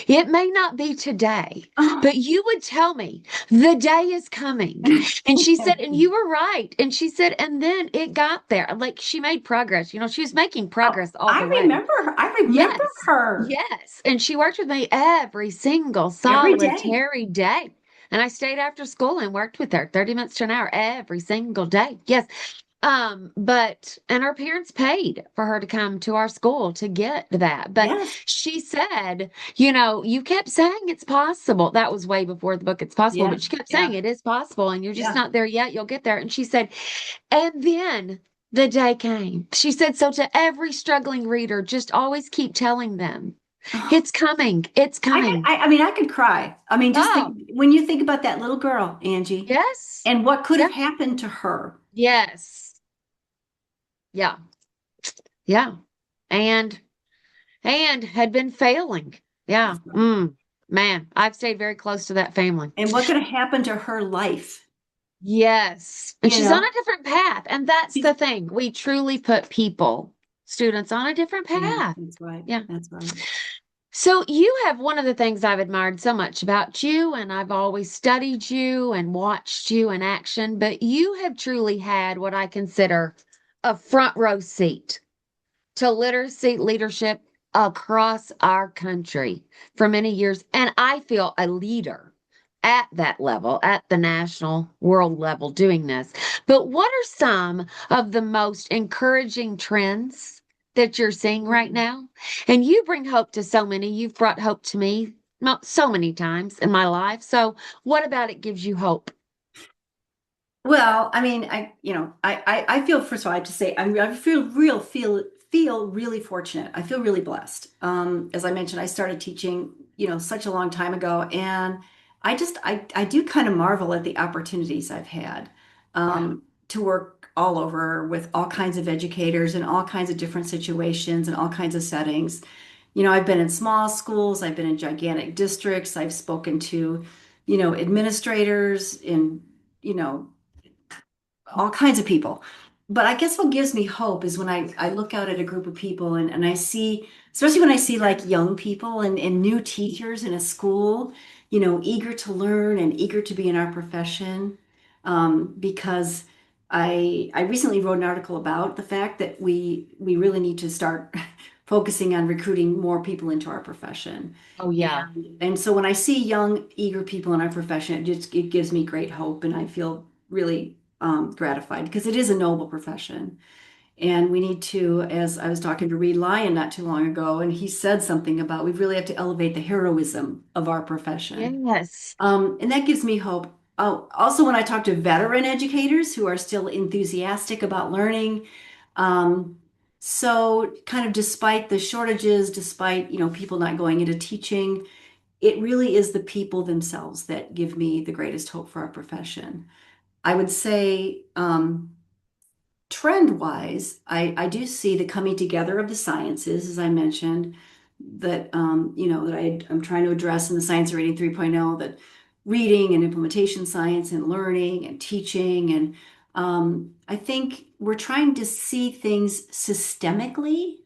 It may not be today, Oh, but you would tell me the day is coming. And she said, and you were right. And she said, and then it got there. Like she made progress. She was making oh, progress all the I way. remember her. I remember Yes. her Yes. And she worked with me every single every day. solitary day. And I stayed after school and worked with her 30 minutes to an hour every single day. Yes. But and our parents paid for her to come to our school to get that. But Yes, she said, you kept saying it's possible. That was way before the book It's Possible, yeah, but she kept saying yeah, it is possible and you're just yeah. not there yet. You'll get there. And she said, and then the day came. She said, so to every struggling reader, just always keep telling them, Oh, it's coming. It's coming. I mean, I could cry. I mean, just Oh, think when you think about that little girl, Angie, yes. and what could Yeah. have happened to her. Yes. Yeah. Yeah. And had been failing. Yeah. That's right. Man, I've stayed very close to that family. And what could have happened to her life, Yes. And you she's on know? a different path. And that's She's, the thing. We truly put students on a different yeah, path. that's right. Yeah. That's right. So you have one of the things I've admired so much about you, and I've always studied you and watched you in action, but you have truly had what I consider a front row seat to literacy leadership across our country for many years. And I feel a leader at that level, at the national world level, doing this. But what are some of the most encouraging trends that you're seeing right now? And you bring hope to so many. You've brought hope to me so many times in my life. So, what about it gives you hope? Well, I mean, I feel, first of all, I have to say, I feel really fortunate. I feel really blessed. As I mentioned, I started teaching, such a long time ago, and I do kind of marvel at the opportunities I've had, Yeah. to work all over with all kinds of educators in all kinds of different situations and all kinds of settings. I've been in small schools, I've been in gigantic districts, I've spoken to, administrators in, you know, all kinds of people. But I guess what gives me hope is when I look out at a group of people and I see, especially when I see like young people and new teachers in a school, eager to learn and eager to be in our profession. Because I recently wrote an article about the fact that we really need to start focusing on recruiting more people into our profession. Oh, yeah. And so when I see young, eager people in our profession, it gives me great hope, and I feel really gratified because it is a noble profession. And we need to, as I was talking to Reed Lyon not too long ago, and he said something about we really have to elevate the heroism of our profession. Yes. And that gives me hope. Oh, also, when I talk to veteran educators who are still enthusiastic about learning, um, so kind of despite the shortages, despite people not going into teaching, it really is the people themselves that give me the greatest hope for our profession. I would say, trend wise, I do see the coming together of the sciences, as I mentioned, that I'm trying to address in the Science of Reading 3.0, that reading and implementation science and learning and teaching. And I think we're trying to see things systemically.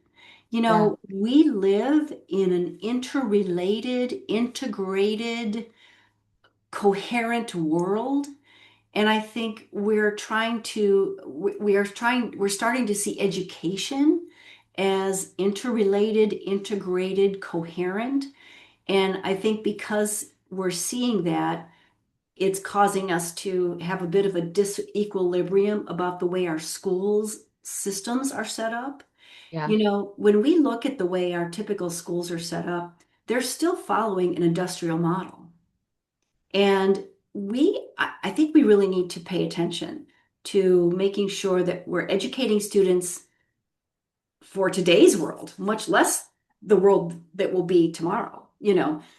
Yeah. We live in an interrelated, integrated, coherent world. And I think we're starting to see education as interrelated, integrated, coherent. And I think because we're seeing that, it's causing us to have a bit of a disequilibrium about the way our schools systems are set up. Yeah. When we look at the way our typical schools are set up, they're still following an industrial model. And I think we really need to pay attention to making sure that we're educating students for today's world, much less the world that will be tomorrow.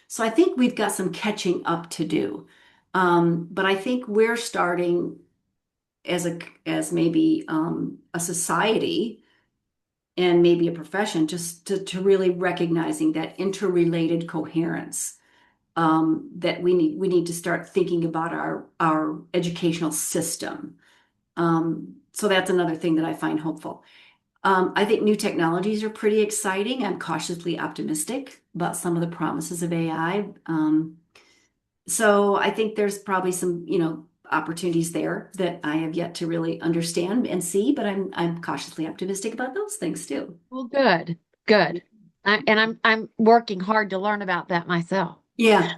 So I think we've got some catching up to do. But I think we're starting as maybe a society and maybe a profession just to really recognizing that interrelated coherence, that we need to start thinking about our educational system. So that's another thing that I find hopeful. I think new technologies are pretty exciting. I'm cautiously optimistic about some of the promises of AI. So I think there's probably some, opportunities there that I have yet to really understand and see, but I'm cautiously optimistic about those things too. Well, good. Good. I'm working hard to learn about that myself. Yeah,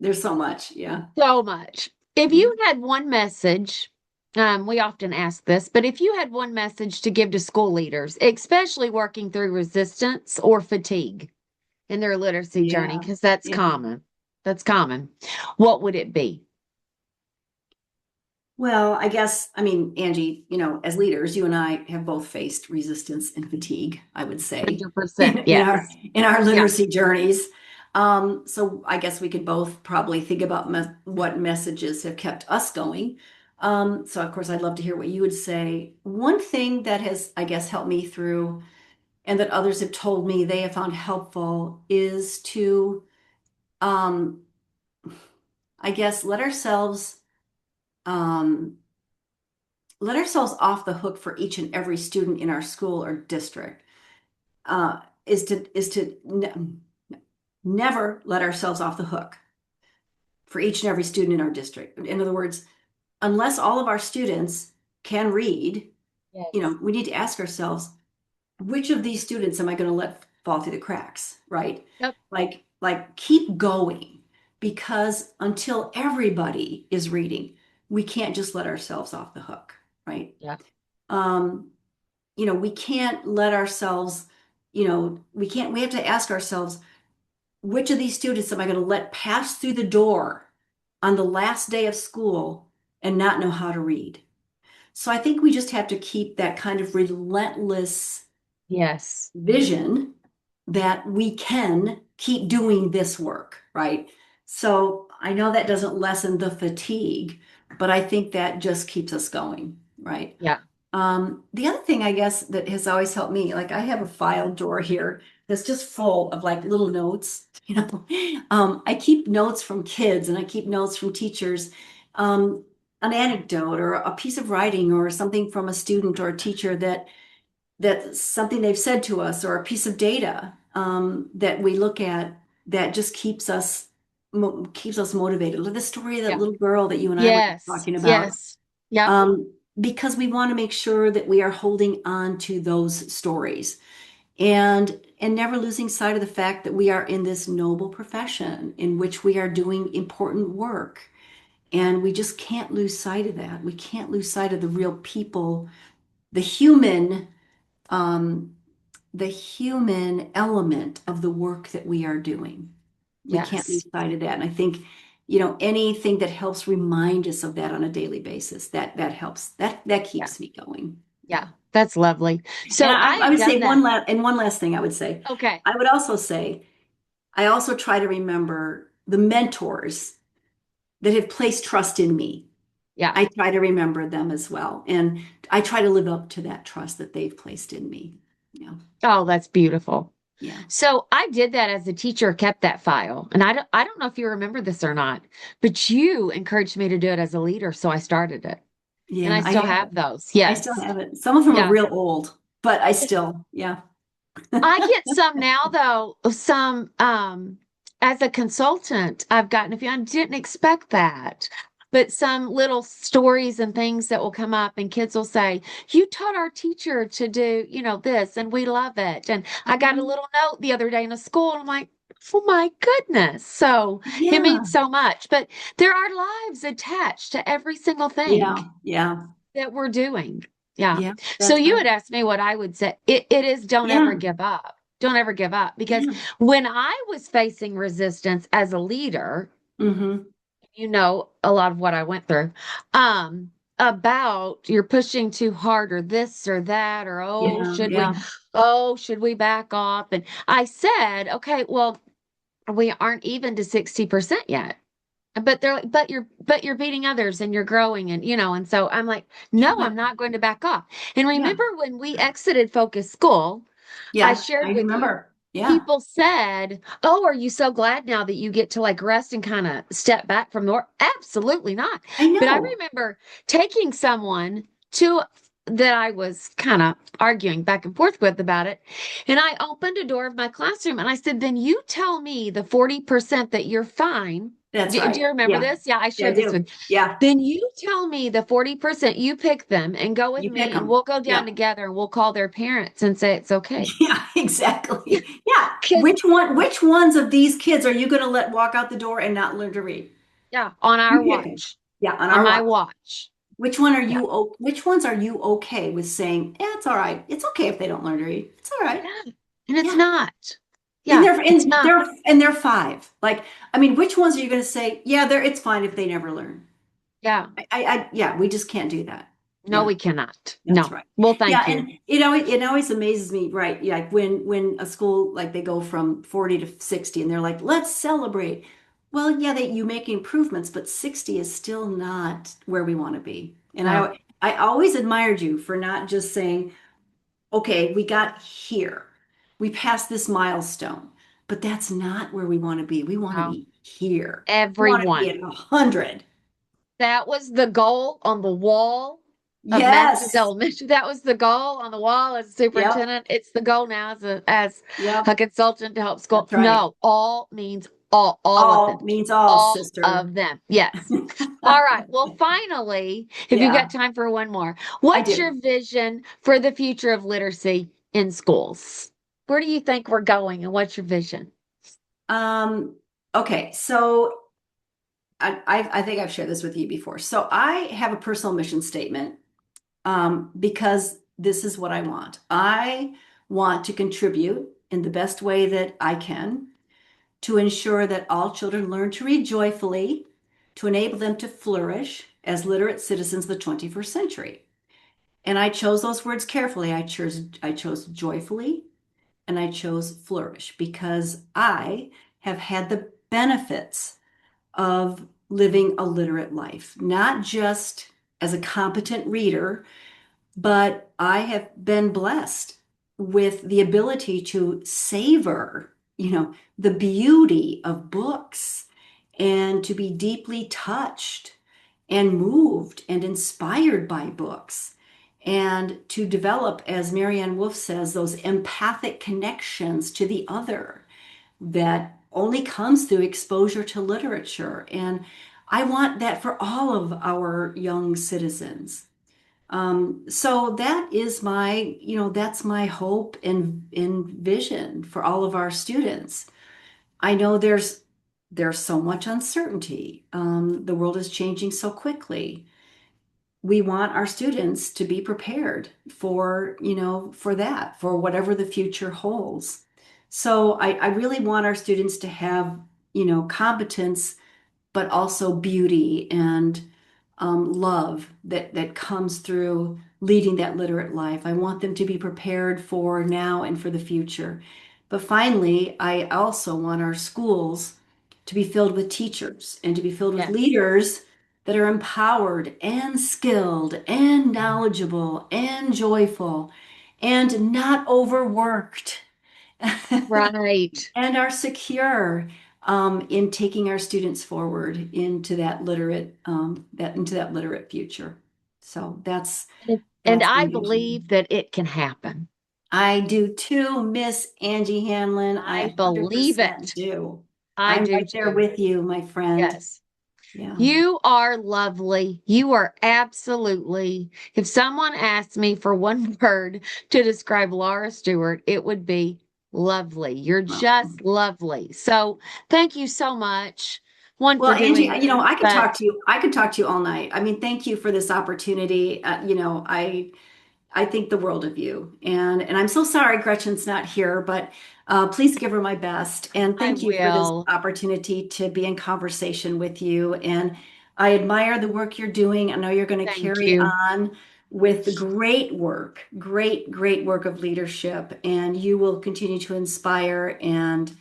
there's so much. Yeah. So much. If you had one message, we often ask this, but if you had one message to give to school leaders, especially working through resistance or fatigue in their literacy journey, Yeah. because that's Yeah. common. That's common. What would it be? Well, I guess, I mean, Angie, as leaders, you and I have both faced resistance and fatigue, I would say, in, 100%. in our Yes. in our Yeah. literacy journeys. So I guess we could both probably think about what messages have kept us going. So of course, I'd love to hear what you would say. One thing that has, I guess, helped me through and that others have told me they have found helpful is to, um, I guess, um, let ourselves off the hook for each and every student in our school or district. Is to never let ourselves off the hook for each and every student in our district. In other words, unless all of our students can read, Yes. we need to ask ourselves, which of these students am I going to let fall through the cracks, right? Yep. Like keep going, because until everybody is reading, we can't just let ourselves off the hook, right? Yep. Um, we can't let ourselves, we have to ask ourselves, which of these students am I going to let pass through the door on the last day of school and not know how to read? So I think we just have to keep that kind of relentless Yes. vision that we can keep doing this work, right? So I know that doesn't lessen the fatigue, but I think that just keeps us going, right? Yeah. The other thing I guess that has always helped me, like I have a file drawer here that's just full of like little notes, you know. I keep notes from kids and I keep notes from teachers, an anecdote or a piece of writing or something from a student or a teacher that's something they've said to us or a piece of data that we look at that just keeps us motivated. Like the story of that Yeah. little girl that you and I were Yes. talking about, Yes. Yep. because we want to make sure that we are holding on to those stories and never losing sight of the fact that we are in this noble profession in which we are doing important work. And we just can't lose sight of that. We can't lose sight of the real people, the human um, the human element of the work that we are doing. We can't Yes. lose sight of that. And I think, you know, anything that helps remind us of that on a daily basis, that helps. That Yeah. keeps me going. Yeah. Yeah. That's lovely. And So I I have would say done that. one last thing I would say. Okay. I would also say I also try to remember the mentors that have placed trust in me. Yeah. I try to remember them as well. And I try to live up to that trust that they've placed in me. Yeah. Oh, that's beautiful. Yeah. So I did that as a teacher, kept that file. And I don't know if you remember this or not, but you encouraged me to do it as a leader, so I started it. And Yeah, I I still have it. have those. I still Yes. have it. Some of them are Yeah. real old, but I still, yeah. I get some now though, some as a consultant, I've gotten a few. I didn't expect that. But some little stories and things that will come up, and kids will say, "You taught our teacher to do, this, and we love it." And I got a Mhm. little note the other day in a school, and I'm like, "Oh my goodness!" So it Yeah, means so much. But there are lives attached to every single thing yeah, yeah, that we're doing. Yeah. yeah, So that's you right. had asked me what I would say. It is don't ever Yeah, give up. Don't ever give up. Because yeah. when I was facing resistance as a leader, Hmm. a lot of what I went through, about you're pushing too hard or this or that, or Yeah, yeah, should we back off? And I said, okay, well, we aren't even to 60% yet. But they're like, but you're beating others and you're growing and so I'm like, yeah, no, but I'm not going to back off. And yeah, remember when we exited Focus School, I yeah, shared I with you, remember. Yeah, people said, "Oh, are you so glad now that you get to like rest and kind of step back from the work?" Absolutely not. I But I know. remember taking someone to that I was kind of arguing back and forth with about it. And I opened a door of my classroom and I said, "Then you tell me the 40% that you're fine." That's Do you right. remember Yeah, this? Yeah, I yeah, I shared this do. with. Yeah, Then you tell me the 40%, you pick them and go with you pick me and them. we'll go down Yeah, together and we'll call their parents and say it's okay. yeah, exactly. Yeah. Because Which ones of these kids are you going to let walk out the door and not learn to read? yeah, on our You pick them. watch, Yeah, on on our my watch. watch. Yeah. Which ones are you okay with saying, yeah, it's all right. It's okay if they don't learn to read. It's all right. Yeah. And it's Yeah. not. And Yeah, it's not. they're five. Like, I mean, which ones are you going to say, yeah, it's fine if they never learn? Yeah. Yeah, we just can't do that. No, Yeah, we cannot. that's No. right. Well, Yeah, thank you. and it always amazes me, right? Yeah, like when a school like they go from 40 to 60 and they're like, let's celebrate. Well, yeah, you make improvements, but 60 is still not where we want to be. And No, I always admired you for not just saying, okay, we got here. We passed this milestone, but that's not where we want to be. We want to no. be here. We want to be Everyone. at 100. That was the goal on the wall of Matthews Yes. Elementary. That was the goal on the wall as a Yep. superintendent. It's the goal now as a Yep. consultant to help school. That's right. No, all means all of them. All means all, All sister. of them. Yes. All right. Well, finally, if you've got Yeah, time for one more, I what's do. your vision for the future of literacy in schools? Where do you think we're going and what's your vision? Um, okay, so I think I've shared this with you before. So I have a personal mission statement because this is what I want. I want to contribute in the best way that I can to ensure that all children learn to read joyfully, to enable them to flourish as literate citizens of the 21st century. And I chose those words carefully. I chose joyfully and I chose flourish because I have had the benefits of living a literate life, not just as a competent reader, but I have been blessed with the ability to savor, the beauty of books and to be deeply touched and moved and inspired by books and to develop, as Marianne Wolf says, those empathic connections to the other that only comes through exposure to literature. And I want that for all of our young citizens. So that is that's my hope and vision for all of our students. I know there's so much uncertainty. The world is changing so quickly. We want our students to be prepared for that, for whatever the future holds. So I really want our students to have, competence, but also beauty and love that comes through leading that literate life. I want them to be prepared for now and for the future. But finally, I also want our schools to be filled with teachers and to be filled with Yes. leaders that are empowered and skilled and knowledgeable and joyful and not overworked Right. and are secure in taking our students forward into that literate future. So And that's I my vision. believe that it can happen. I do too, Miss Angie Hanlin. I I believe 100% it. do. I I'm do right there too. with you, my friend. Yes. Yeah. You are lovely. You are absolutely. If someone asked me for one word to describe Laura Stewart, it would be lovely. You're Well, just lovely. So thank you so much, one, well, for Angie, doing this, I could but talk to you. I could talk to you all night. I mean, thank you for this opportunity. I think the world of you. And I'm so sorry Gretchen's not here, but please give her my best. And I thank you for this will. opportunity to be in conversation with you. And I admire the work you're doing. I know you're going to Thank carry you. on with the great work, great work of leadership, and you will continue to inspire and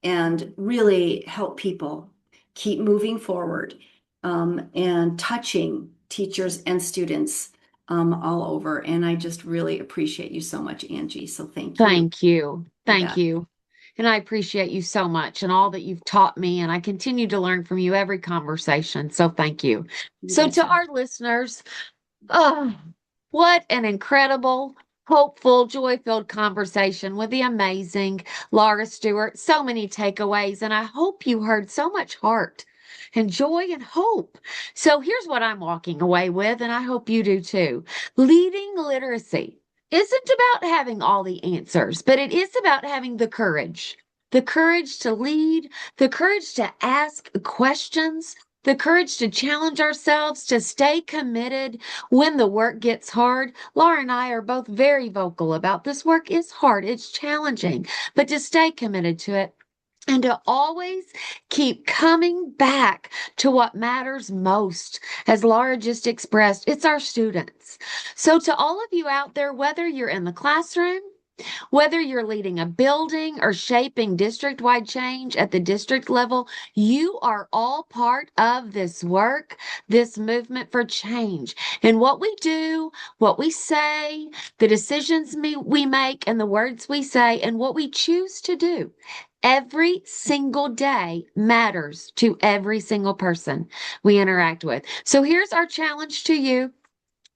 and really help people keep moving forward and touching teachers and students all over. And I just really appreciate you so much, Angie. So thank you. Thank you. You Thank bet. you. And I appreciate you so much and all that you've taught me. And I continue to learn from you every conversation. So thank you. You So, to betcha. our listeners, oh, what an incredible, hopeful, joy filled conversation with the amazing Laura Stewart. So many takeaways. And I hope you heard so much heart and joy and hope. So, here's what I'm walking away with, and I hope you do too. Leading literacy isn't about having all the answers, but it is about having the courage to lead, the courage to ask questions, the courage to challenge ourselves, to stay committed when the work gets hard. Laura and I are both very vocal about this work is hard, it's challenging, but to stay committed to it. And to always keep coming back to what matters most. As Laura just expressed, it's our students. So, to all of you out there, whether you're in the classroom, whether you're leading a building or shaping district wide change at the district level, you are all part of this work, this movement for change. And what we do, what we say, the decisions we make, and the words we say, and what we choose to do every single day matters to every single person we interact with. So here's our challenge to you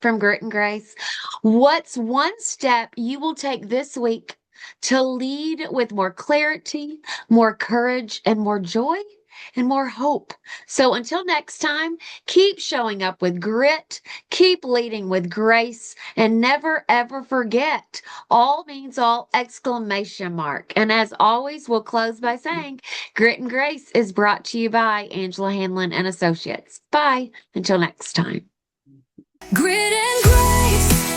from Grit and Grace. What's one step you will take this week to lead with more clarity, more courage, and more joy and more hope? So until next time, keep showing up with grit, keep leading with grace, and never ever forget all means all exclamation mark. And as always, we'll close by saying Grit and Grace is brought to you by Angela Hanlin and Associates. Bye until next time. Grit and grace.